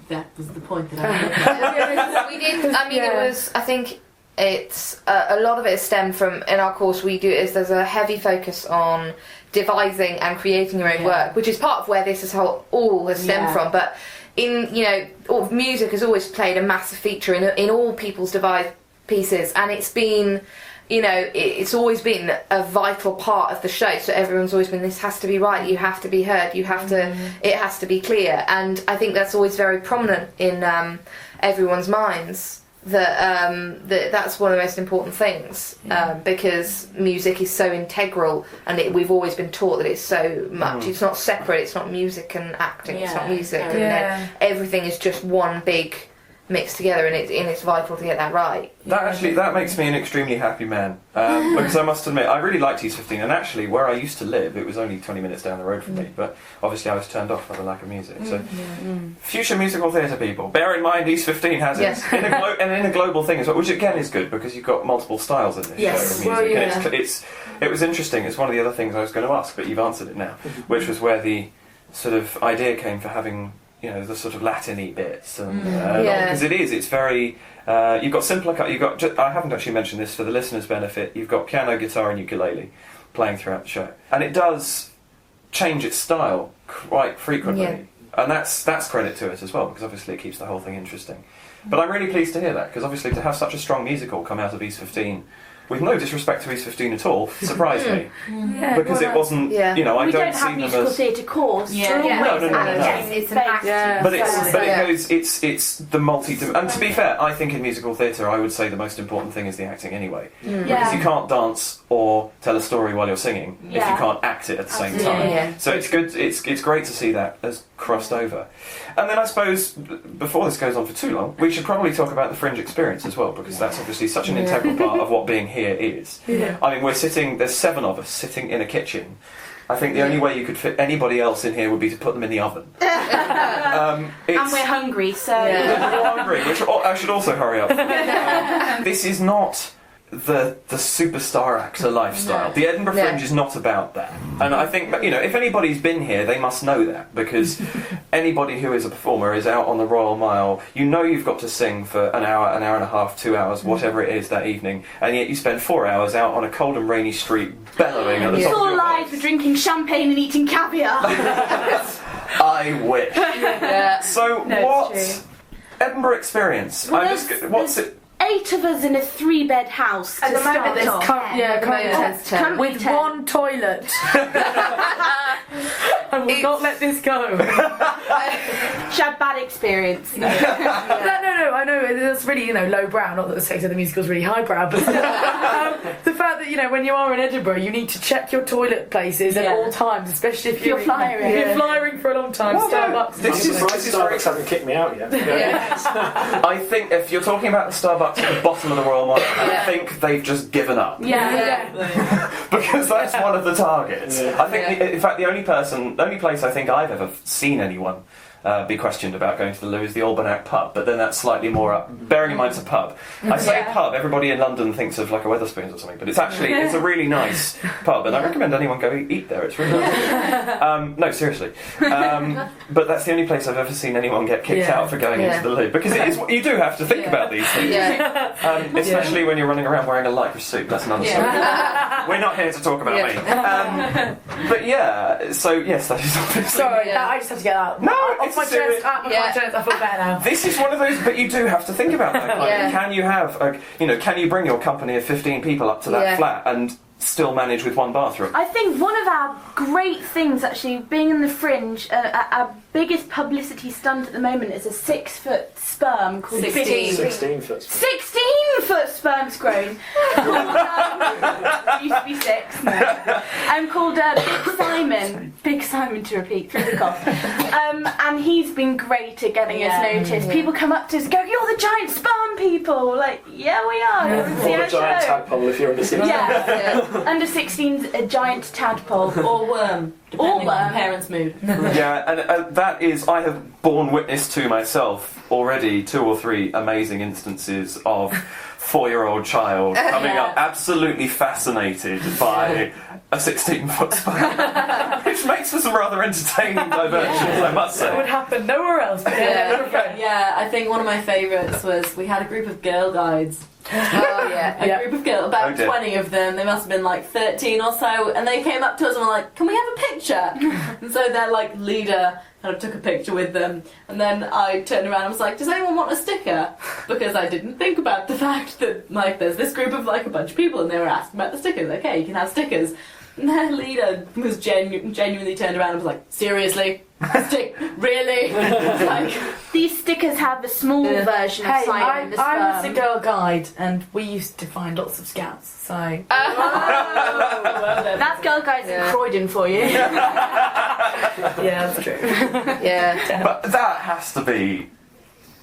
that was the point that I We did. I mean, it was. I think it's a lot of it stemmed from in our course. There's a heavy focus on devising and creating your own work, which is part of where this all has stemmed from. But music has always played a massive feature in all people's devised pieces, and it's been. It's always been a vital part of the show. So everyone's always been, this has to be right, you have to be heard, it has to be clear. And I think that's always very prominent in everyone's minds, that's one of the most important things, because music is so integral, and we've always been taught that it's so much. It's not separate, it's not music and acting, it's not music. And then everything is just one big... mixed together, and it's vital to get that right. That makes me an extremely happy man, because I must admit I really liked East 15, and actually where I used to live it was only 20 minutes down the road from me, but obviously I was turned off by the lack of music. So future musical theatre people, bear in mind East 15 has it in a global thing as well, which again is good because you've got multiple styles in this show of music. And it was interesting. It's one of the other things I was going to ask, but you've answered it now, which was where the sort of idea came for having the sort of Latin-y bits, and because it's very. You've got simpler. I haven't actually mentioned this for the listeners' benefit. You've got piano, guitar, and ukulele playing throughout the show, and it does change its style quite frequently, and that's credit to it as well, because obviously it keeps the whole thing interesting. But I'm really pleased to hear that, because obviously to have such a strong musical come out of East 15. With no disrespect to East 15 at all, surprised me. Because it wasn't, I don't see them as... We don't have musical theatre course. No. It's an act. But it's the multi... And to be fair, I think in musical theatre, I would say the most important thing is the acting anyway. Because you can't dance or tell a story while you're singing if you can't act it at the same time. So it's good. It's great to see that as crossed over. And then I suppose, before this goes on for too long, we should probably talk about the Fringe experience as well, because that's obviously such an integral part of what being here is. I mean, there's 7 of us sitting in a kitchen. I think the only way you could fit anybody else in here would be to put them in the oven. And we're hungry, so... We're hungry, which I should also hurry up. This is not the superstar actor lifestyle. The Edinburgh Fringe is not about that. And I think, if anybody's been here, they must know that, because anybody who is a performer is out on the Royal Mile. You've got to sing for an hour and a half, 2 hours, whatever it is that evening, and yet you spend 4 hours out on a cold and rainy street bellowing at the top of your live voice. drinking champagne and eating caviar. I wish. So what Edinburgh experience? Well, What's it? 8 of us in a 3-bed house. At to the moment, start there's off. currently with 10. one toilet. I will not let this go. She had bad experience. No, I know it's really lowbrow. Not that the Sex and the Musical is really highbrow, but the fact that when you are in Edinburgh, you need to check your toilet places at all times, especially if you're flying. You're flying for a long time. Starbucks. Starbucks haven't kicked me out yet. I think if you're talking about the Starbucks at the bottom of the Royal Mile, I think they've just given up. Because that's one of the targets. I think, in fact, the only place I think I've ever seen anyone be questioned about going to the loo is the Albernac pub, but then that's slightly more up. Bearing in mind it's a pub. I say pub, everybody in London thinks of like a Wetherspoons or something, but it's actually it's a really nice pub, and I recommend anyone go eat there. It's really nice. No, seriously. But that's the only place I've ever seen anyone get kicked out for going into the loo, because it is, you do have to think about these things, especially when you're running around wearing a lycra suit. That's another story. We're not here to talk about me. But so yes, that is obviously. Sorry, I just have to get out. No, off my chest. My chest. I feel better now. This is one of those, but you do have to think about that. Can you have, can you bring your company of 15 people up to that flat and still manage with one bathroom? I think one of our great things, actually, being in the Fringe, our biggest publicity stunt at the moment is a 6-foot sperm called 16-foot. 16-foot sperm's grown. Used to be 6. No. Called Big Simon to repeat through the cough. And he's been great at getting us noticed. People come up to us and go, "You're the giant sperm people." Like, yeah, we are. Or a giant tadpole if you're under 16. Under 16's a giant tadpole or worm, depending on the parents' mood. And that is, I have borne witness to myself already 2 or 3 amazing instances of 4-year-old child coming up absolutely fascinated by a 16-foot sperm, which makes for some rather entertaining diversions, I must say. That would happen nowhere else. I think one of my favourites was we had a group of girl guides. A group of girls, about 20 of them. They must have been like 13 or so, and they came up to us and were like, "Can we have a picture?" And so their leader kind of took a picture with them, and then I turned around and was like, "Does anyone want a sticker?" Because I didn't think about the fact that there's this group of a bunch of people, and they were asking about the stickers. Okay, you can have stickers. And their leader was genuinely turned around and was like, "Seriously? Really?" These stickers have a small version of Simon the Sperm. I was a girl guide, and we used to find lots of scouts, so... That's girl guides in Croydon for you. That's true. But that has to be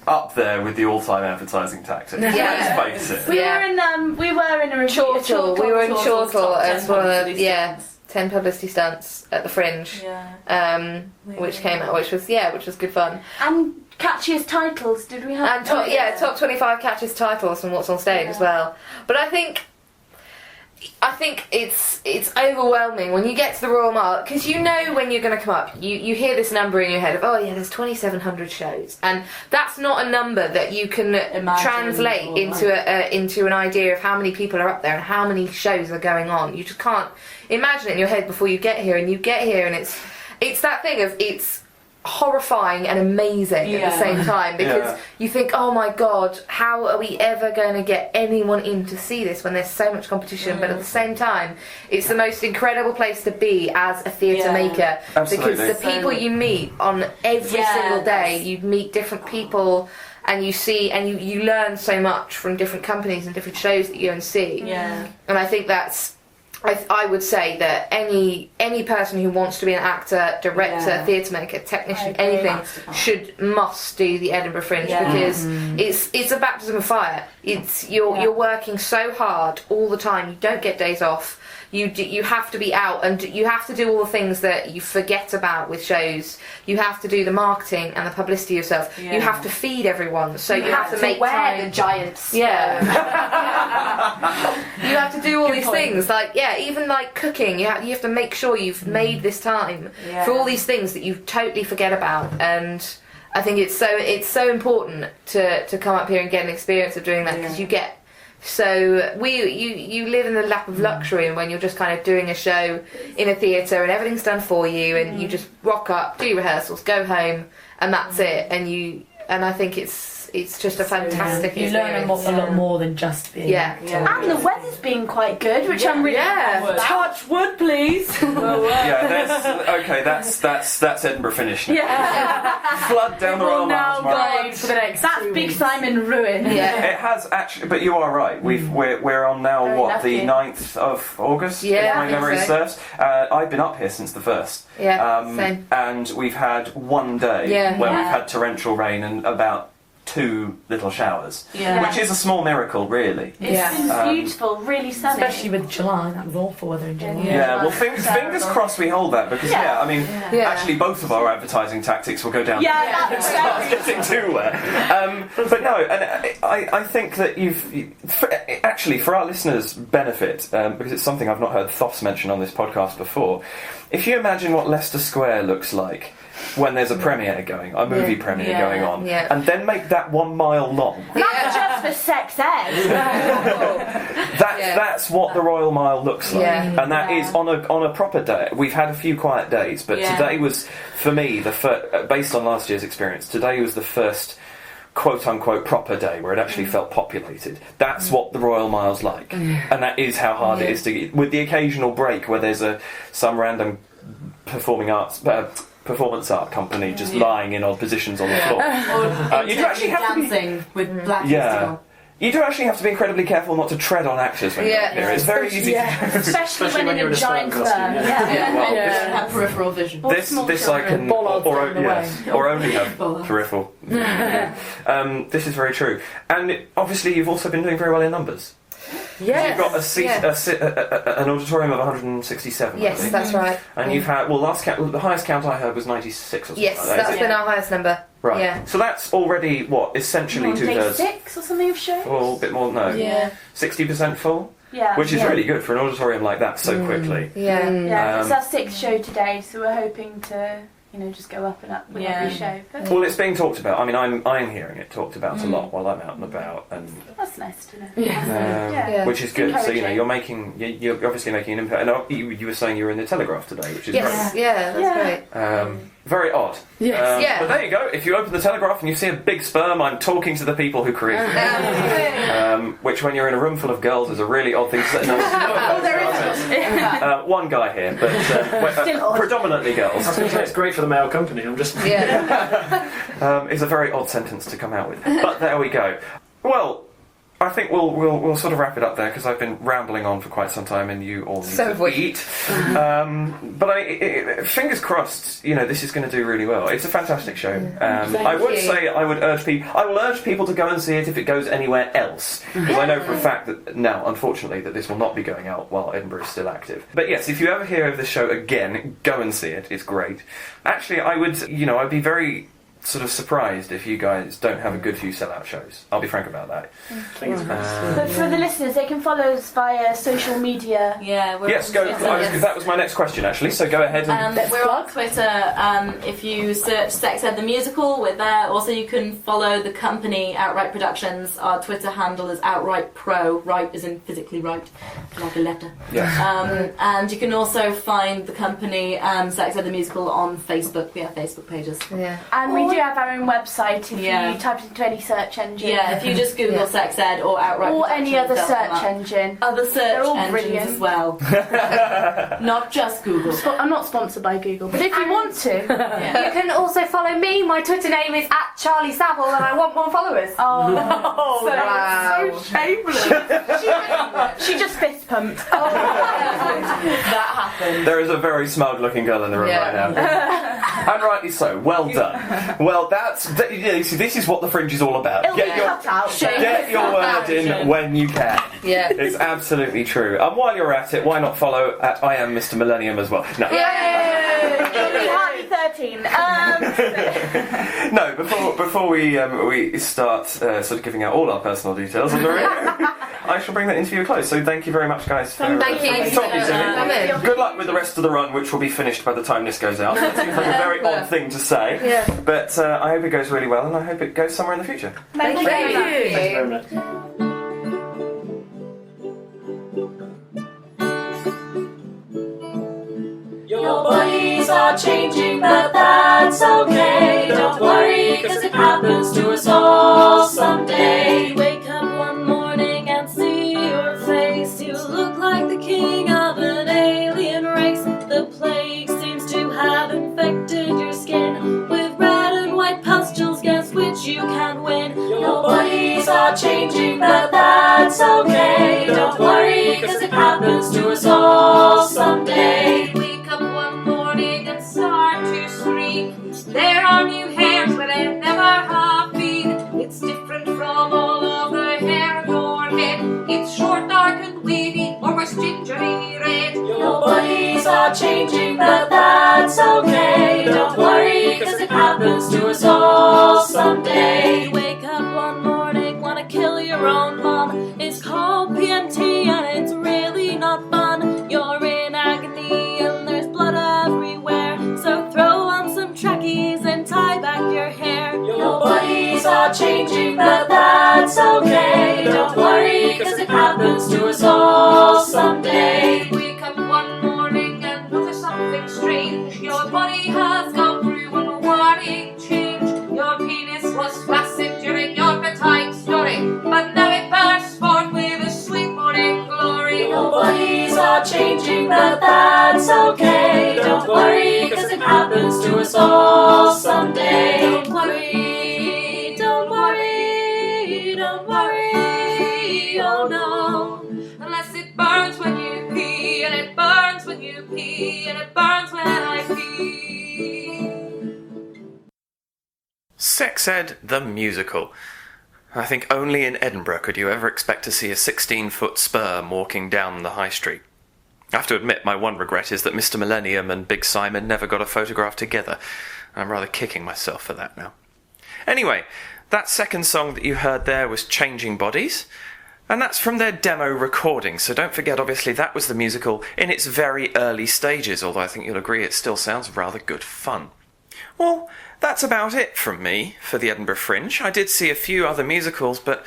up there with the all-time advertising tactics. Let's face it. We were in a Chortle. We were in Chortle as one of the 10 publicity stunts at the Fringe, which came out, which was good fun. And catchiest titles, did we have? And top 25 catchiest titles from What's on Stage as well. But I think it's overwhelming when you get to the Royal Mile, because when you're going to come up, you hear this number in your head of, there's 2,700 shows, and that's not a number that you can translate into an idea of how many people are up there and how many shows are going on. You just can't imagine it in your head before you get here, and it's that thing of it's horrifying and amazing at the same time, because you think, oh my god, how are we ever going to get anyone in to see this when there's so much competition? But at the same time, it's the most incredible place to be as a theatre maker. Absolutely. Because the people you meet on every single day, you meet different people, and you see and you learn so much from different companies and different shows that you go and see. And I think that's I would say that any person who wants to be an actor, director, theatre maker, technician, anything, must do the Edinburgh Fringe, because it's a baptism of fire. You're working so hard all the time. You don't get days off. You have to be out, and you have to do all the things that you forget about with shows. You have to do the marketing and the publicity yourself. You have to feed everyone, so you have to make wear time. the giants. Yeah. You have to do all these things, like even like cooking. You have to make sure you've made this time for all these things that you totally forget about. And I think it's so important to come up here and get an experience of doing that, because you get. So you live in the lap of luxury, and when you're just kind of doing a show in a theatre and everything's done for you, and you just rock up, do your rehearsals, go home, and that's it. And I think it's just a fantastic You learn a lot more than just being. And the weather's been quite good, which I'm really Touch wood, please. That's Edinburgh Fringe. Flood down the Royal Miles Mark. That's Big Simon ruin. It has actually, but you are right. We're on now the 9th of August. If my memory serves. I've been up here since the 1st. Same. And we've had one day where we've had torrential rain and about 2 little showers, which is a small miracle, really. It's been beautiful, really sunny. Especially with July, that was awful weather in July. Well, fingers crossed we hold that, because actually both of our advertising tactics will go down. That's getting too wet. But no, and I think that for our listeners' benefit, because it's something I've not heard Thoths mention on this podcast before. If you imagine what Leicester Square looks like when there's a premiere going, a movie premiere going on, and then make that 1 mile long. Not just for sex ed. That's what the Royal Mile looks like, and that is on a proper day. We've had a few quiet days, but today was, for me, based on last year's experience, today was the first quote-unquote proper day where it actually felt populated. That's what the Royal Mile's like, and that is how hard it is to get, with the occasional break where there's some random performance art company just lying in odd positions on the floor. You do actually have dancing with black You do actually have to be incredibly careful not to tread on actors when you're up here. It's very easy to do. Especially when you're in a giant firm. Have peripheral vision. This I can or only have peripheral. This is very true. And obviously you've also been doing very well in numbers. Yes. You've got an auditorium of 167. Yes, that's right. And you've had the highest count I heard was 96 or something. Yes, that's been our highest number. Right. Yeah. So that's already essentially 2/3. 6 or something of shows. Well, a bit more. No. 60% full. Yeah. Which is really good for an auditorium like that so quickly. Yeah. It's our 6th show today, so we're hoping to just go up and up with every show. Well, it's being talked about. I mean, I'm hearing it talked about a lot while I'm out and about, and that's nice to know. which is good. So you're obviously making an impact. And you were saying you were in the Telegraph today, which is great. That's great. Very odd. Yes. But there you go. If you open the Telegraph and you see a big sperm, I'm talking to the people who created it. Which, when you're in a room full of girls, is a really odd thing to say. No, one guy here, but predominantly girls. I was going to say it's great for the male company. I'm just. It's a very odd sentence to come out with, but there we go. Well, I think we'll sort of wrap it up there, because I've been rambling on for quite some time, and you all need to eat. But fingers crossed, this is going to do really well. It's a fantastic show. I would say I will urge people to go and see it if it goes anywhere else, because I know for a fact that now, unfortunately, that this will not be going out while Edinburgh is still active. But yes, if you ever hear of this show again, go and see it. It's great. Actually, I'd be very sort of surprised if you guys don't have a good few sellout shows. I'll be frank about that. But for the listeners, they can follow us via social media. That was my next question, actually. So go ahead and we're on Twitter. If you search Sex Ed the Musical, we're there. Also, you can follow the company Outright Productions. Our Twitter handle is Outright Pro. Right is in physically right, like a letter. And you can also find the company Sex Ed the Musical on Facebook. We have Facebook pages. And we do have our own website if you type it into any search engine. If you just Google Sex Ed or Outright or Productions, any other search engine. Other search engines brilliant. as well. Not just Google. I'm not sponsored by Google, but if you want to. You can also follow me. My Twitter name is @CharlieSaville, and I want more followers. So shameless. She just fist pumped. That happened. There is a very smug looking girl in the room right now. And rightly so. Well done. Well, you see, this is what the Fringe is all about. It'll be cut out. Get your word in when you can. Yeah. It's absolutely true. And while you're at it, why not follow at I am Mr. Millennium as well? No. It'll be Harley 13. No, before we start sort of giving out all our personal details on the radio, I shall bring that interview to a close. So thank you very much, guys. For, Thank you. talking to me. Coming. Good luck with the rest of the run, which will be finished by the time this goes out. It seems like a very odd thing to say, but I hope it goes really well, and I hope it goes somewhere in the future. Thank you. Thank you very much. Your bodies are changing, but that's okay. Don't worry, 'cause it happens to us all someday. You wake up one morning and see your face. You look like the king of an alien race. The plague seems to have infected your skin with red and white pustules. Guess which you can win. Your bodies are changing, but that's okay. Don't worry, 'cause it happens to us all someday. Wake up one morning and start to scream. There are new hairs where there never have been. It's different from all of the hair on your head. It's short, dark and wavy, almost gingery red. Your bodies are changing, but that's okay. Don't worry, 'cause it happens to us all someday. You wake up one morning, wanna kill your own mom. It's called PMT and it's really not fun. You're in agony and there's blood everywhere. So throw on some trackies and tie back your hair. Your bodies are changing, but that's okay. Don't worry, 'cause it happens to us all someday. Wake up one morning and notice something strange. Your body has gone through a worrying change. Your penis was flaccid during your bedtime story, but now it bursts forth with a sweet morning glory. Your bodies are changing, but that's okay. Don't worry, 'cause it happens to us all someday. Don't worry, don't worry, don't worry, oh no. Unless it burns when you pee, and it burns when you pee, and it burns when I pee. Sex Ed the Musical. I think only in Edinburgh could you ever expect to see a 16-foot sperm walking down the high street. I have to admit, my one regret is that Mr. Millennium and Big Simon never got a photograph together. I'm rather kicking myself for that now. Anyway, that second song that you heard there was Changing Bodies, and that's from their demo recording, so don't forget, obviously, that was the musical in its very early stages, although I think you'll agree it still sounds rather good fun. Well, that's about it from me for the Edinburgh Fringe. I did see a few other musicals, but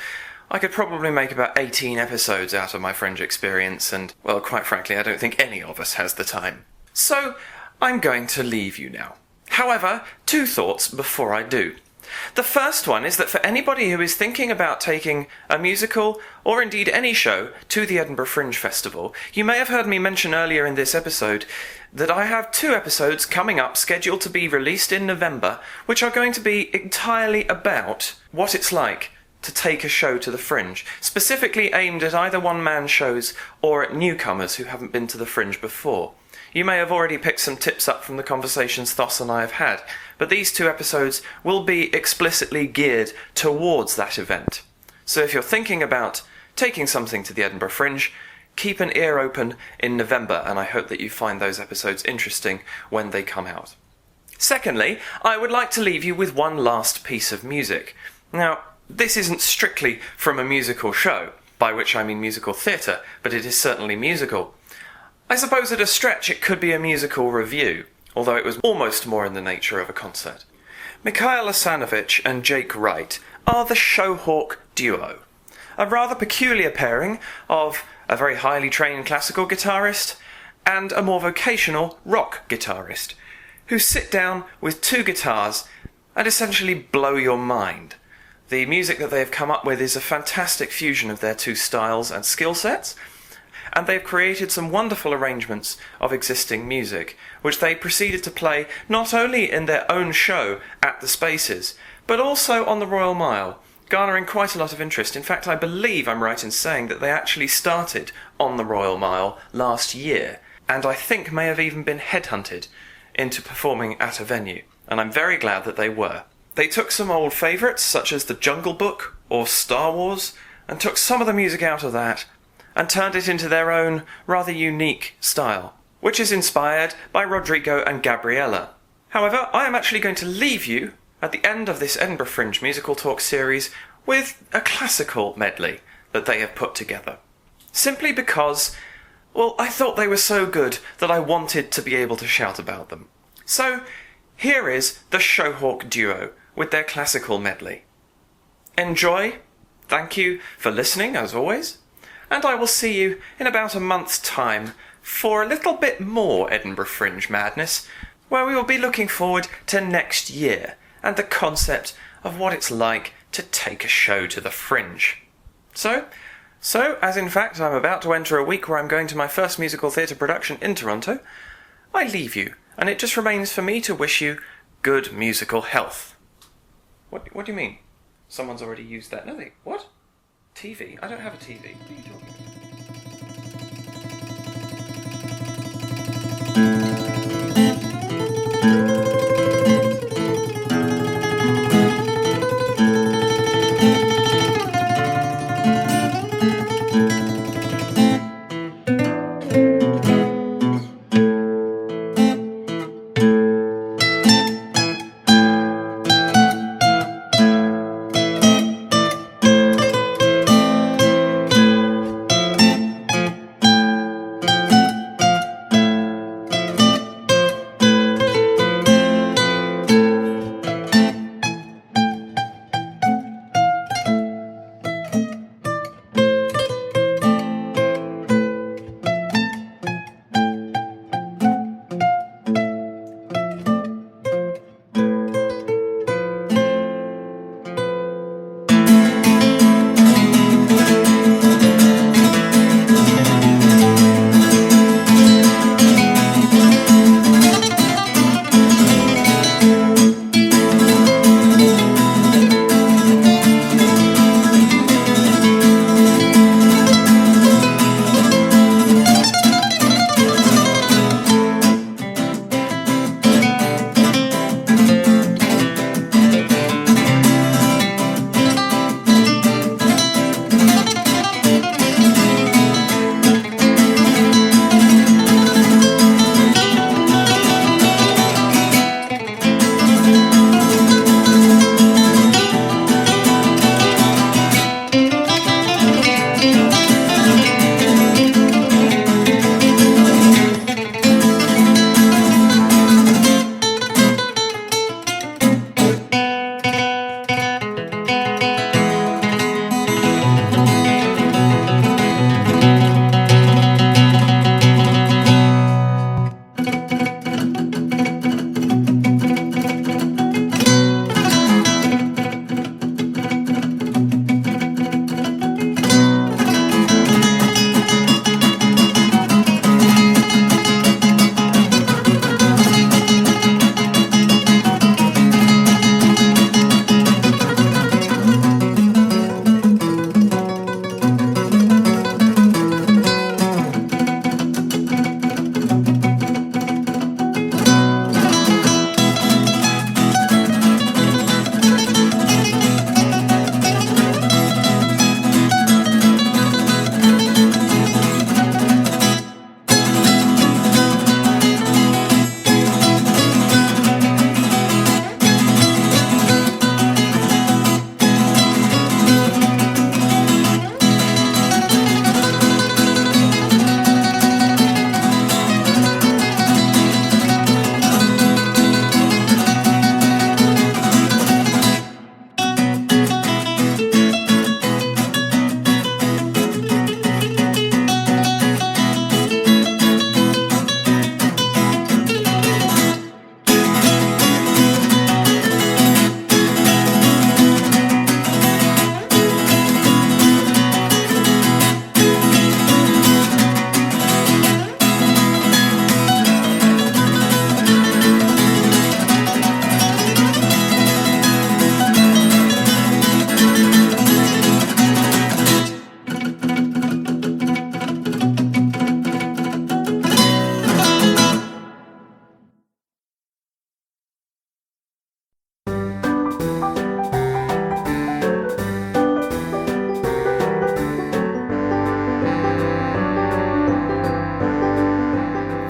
I could probably make about 18 episodes out of my Fringe experience, and, well, quite frankly, I don't think any of us has the time. So, I'm going to leave you now. However, two thoughts before I do. The first one is that for anybody who is thinking about taking a musical, or indeed any show, to the Edinburgh Fringe Festival, you may have heard me mention earlier in this episode that I have 2 episodes coming up scheduled to be released in November, which are going to be entirely about what it's like to take a show to the Fringe, specifically aimed at either one-man shows or at newcomers who haven't been to the Fringe before. You may have already picked some tips up from the conversations Thos and I have had, but these 2 episodes will be explicitly geared towards that event. So if you're thinking about taking something to the Edinburgh Fringe, keep an ear open in November, and I hope that you find those episodes interesting when they come out. Secondly, I would like to leave you with one last piece of music. Now, this isn't strictly from a musical show, by which I mean musical theatre, but it is certainly musical. I suppose at a stretch it could be a musical review, although it was almost more in the nature of a concert. Mikhail Asanovic and Jake Wright are the Showhawk duo, a rather peculiar pairing of a very highly trained classical guitarist and a more vocational rock guitarist, who sit down with 2 guitars and essentially blow your mind. The music that they have come up with is a fantastic fusion of their 2 styles and skill sets, and they've created some wonderful arrangements of existing music, which they proceeded to play not only in their own show at the Spaces, but also on the Royal Mile, garnering quite a lot of interest. In fact, I believe I'm right in saying that they actually started on the Royal Mile last year, and I think may have even been headhunted into performing at a venue. and I'm very glad that they were. They took some old favourites, such as The Jungle Book or Star Wars, and took some of the music out of that, and turned it into their own rather unique style, which is inspired by Rodrigo and Gabriella. However, I am actually going to leave you at the end of this Edinburgh Fringe musical talk series with a classical medley that they have put together. Simply because, well, I thought they were so good that I wanted to be able to shout about them. So, here is the Showhawk Duo with their classical medley. Enjoy, thank you for listening as always, and I will see you in about a month's time for a little bit more Edinburgh Fringe madness, where we will be looking forward to next year and the concept of what it's like to take a show to the Fringe. So, as in fact I'm about to enter a week where I'm going to my first musical theatre production in Toronto, I leave you, and it just remains for me to wish you good musical health. What do you mean? Someone's already used that. No, what? TV? I don't have a TV. What are you talking about?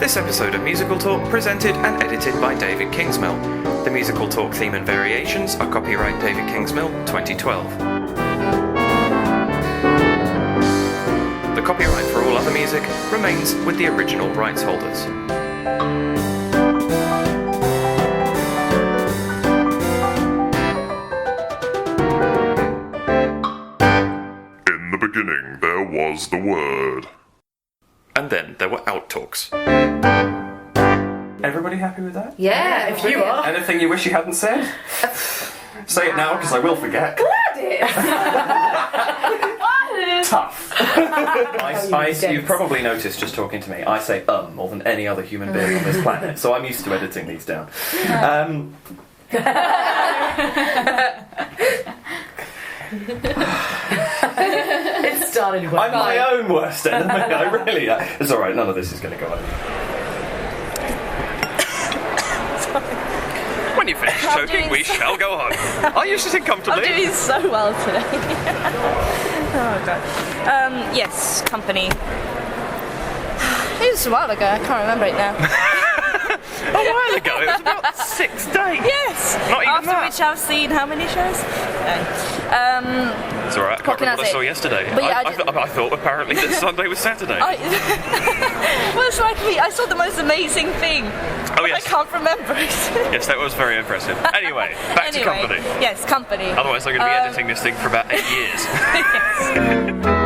This episode of Musical Talk presented and edited by David Kingsmill. The Musical Talk theme and variations are copyright David Kingsmill 2012. The copyright for all other music remains with the original rights holders. In the beginning, there was the Word. And then there were outtalks. Everybody happy with that? Yeah, If you are. Anything you wish you hadn't said? Say it now, because I will forget. Tough. You've probably noticed just talking to me, I say more than any other human being on this planet, so I'm used to editing these down. It started well. I'm my own worst enemy, I really am. It's alright, none of this is going to go on. When you finish choking, we shall go on. Are you sitting comfortably? I'm doing so well today. Oh god. Yes, Company. It was a while ago, I can't remember it now. A while ago, it was about 6 days. Yes! Not even After that. which I've seen how many shows? It's alright, I can't What can remember what I I say? saw yesterday. But yeah, I thought apparently that Sunday was Saturday. Well, it's like me, I saw the most amazing thing. Oh, yes. I can't remember it. Yes, that was very impressive. Anyway, back to Company. Yes, Company. Otherwise I'm going to be editing this thing for about 8 years. Yes.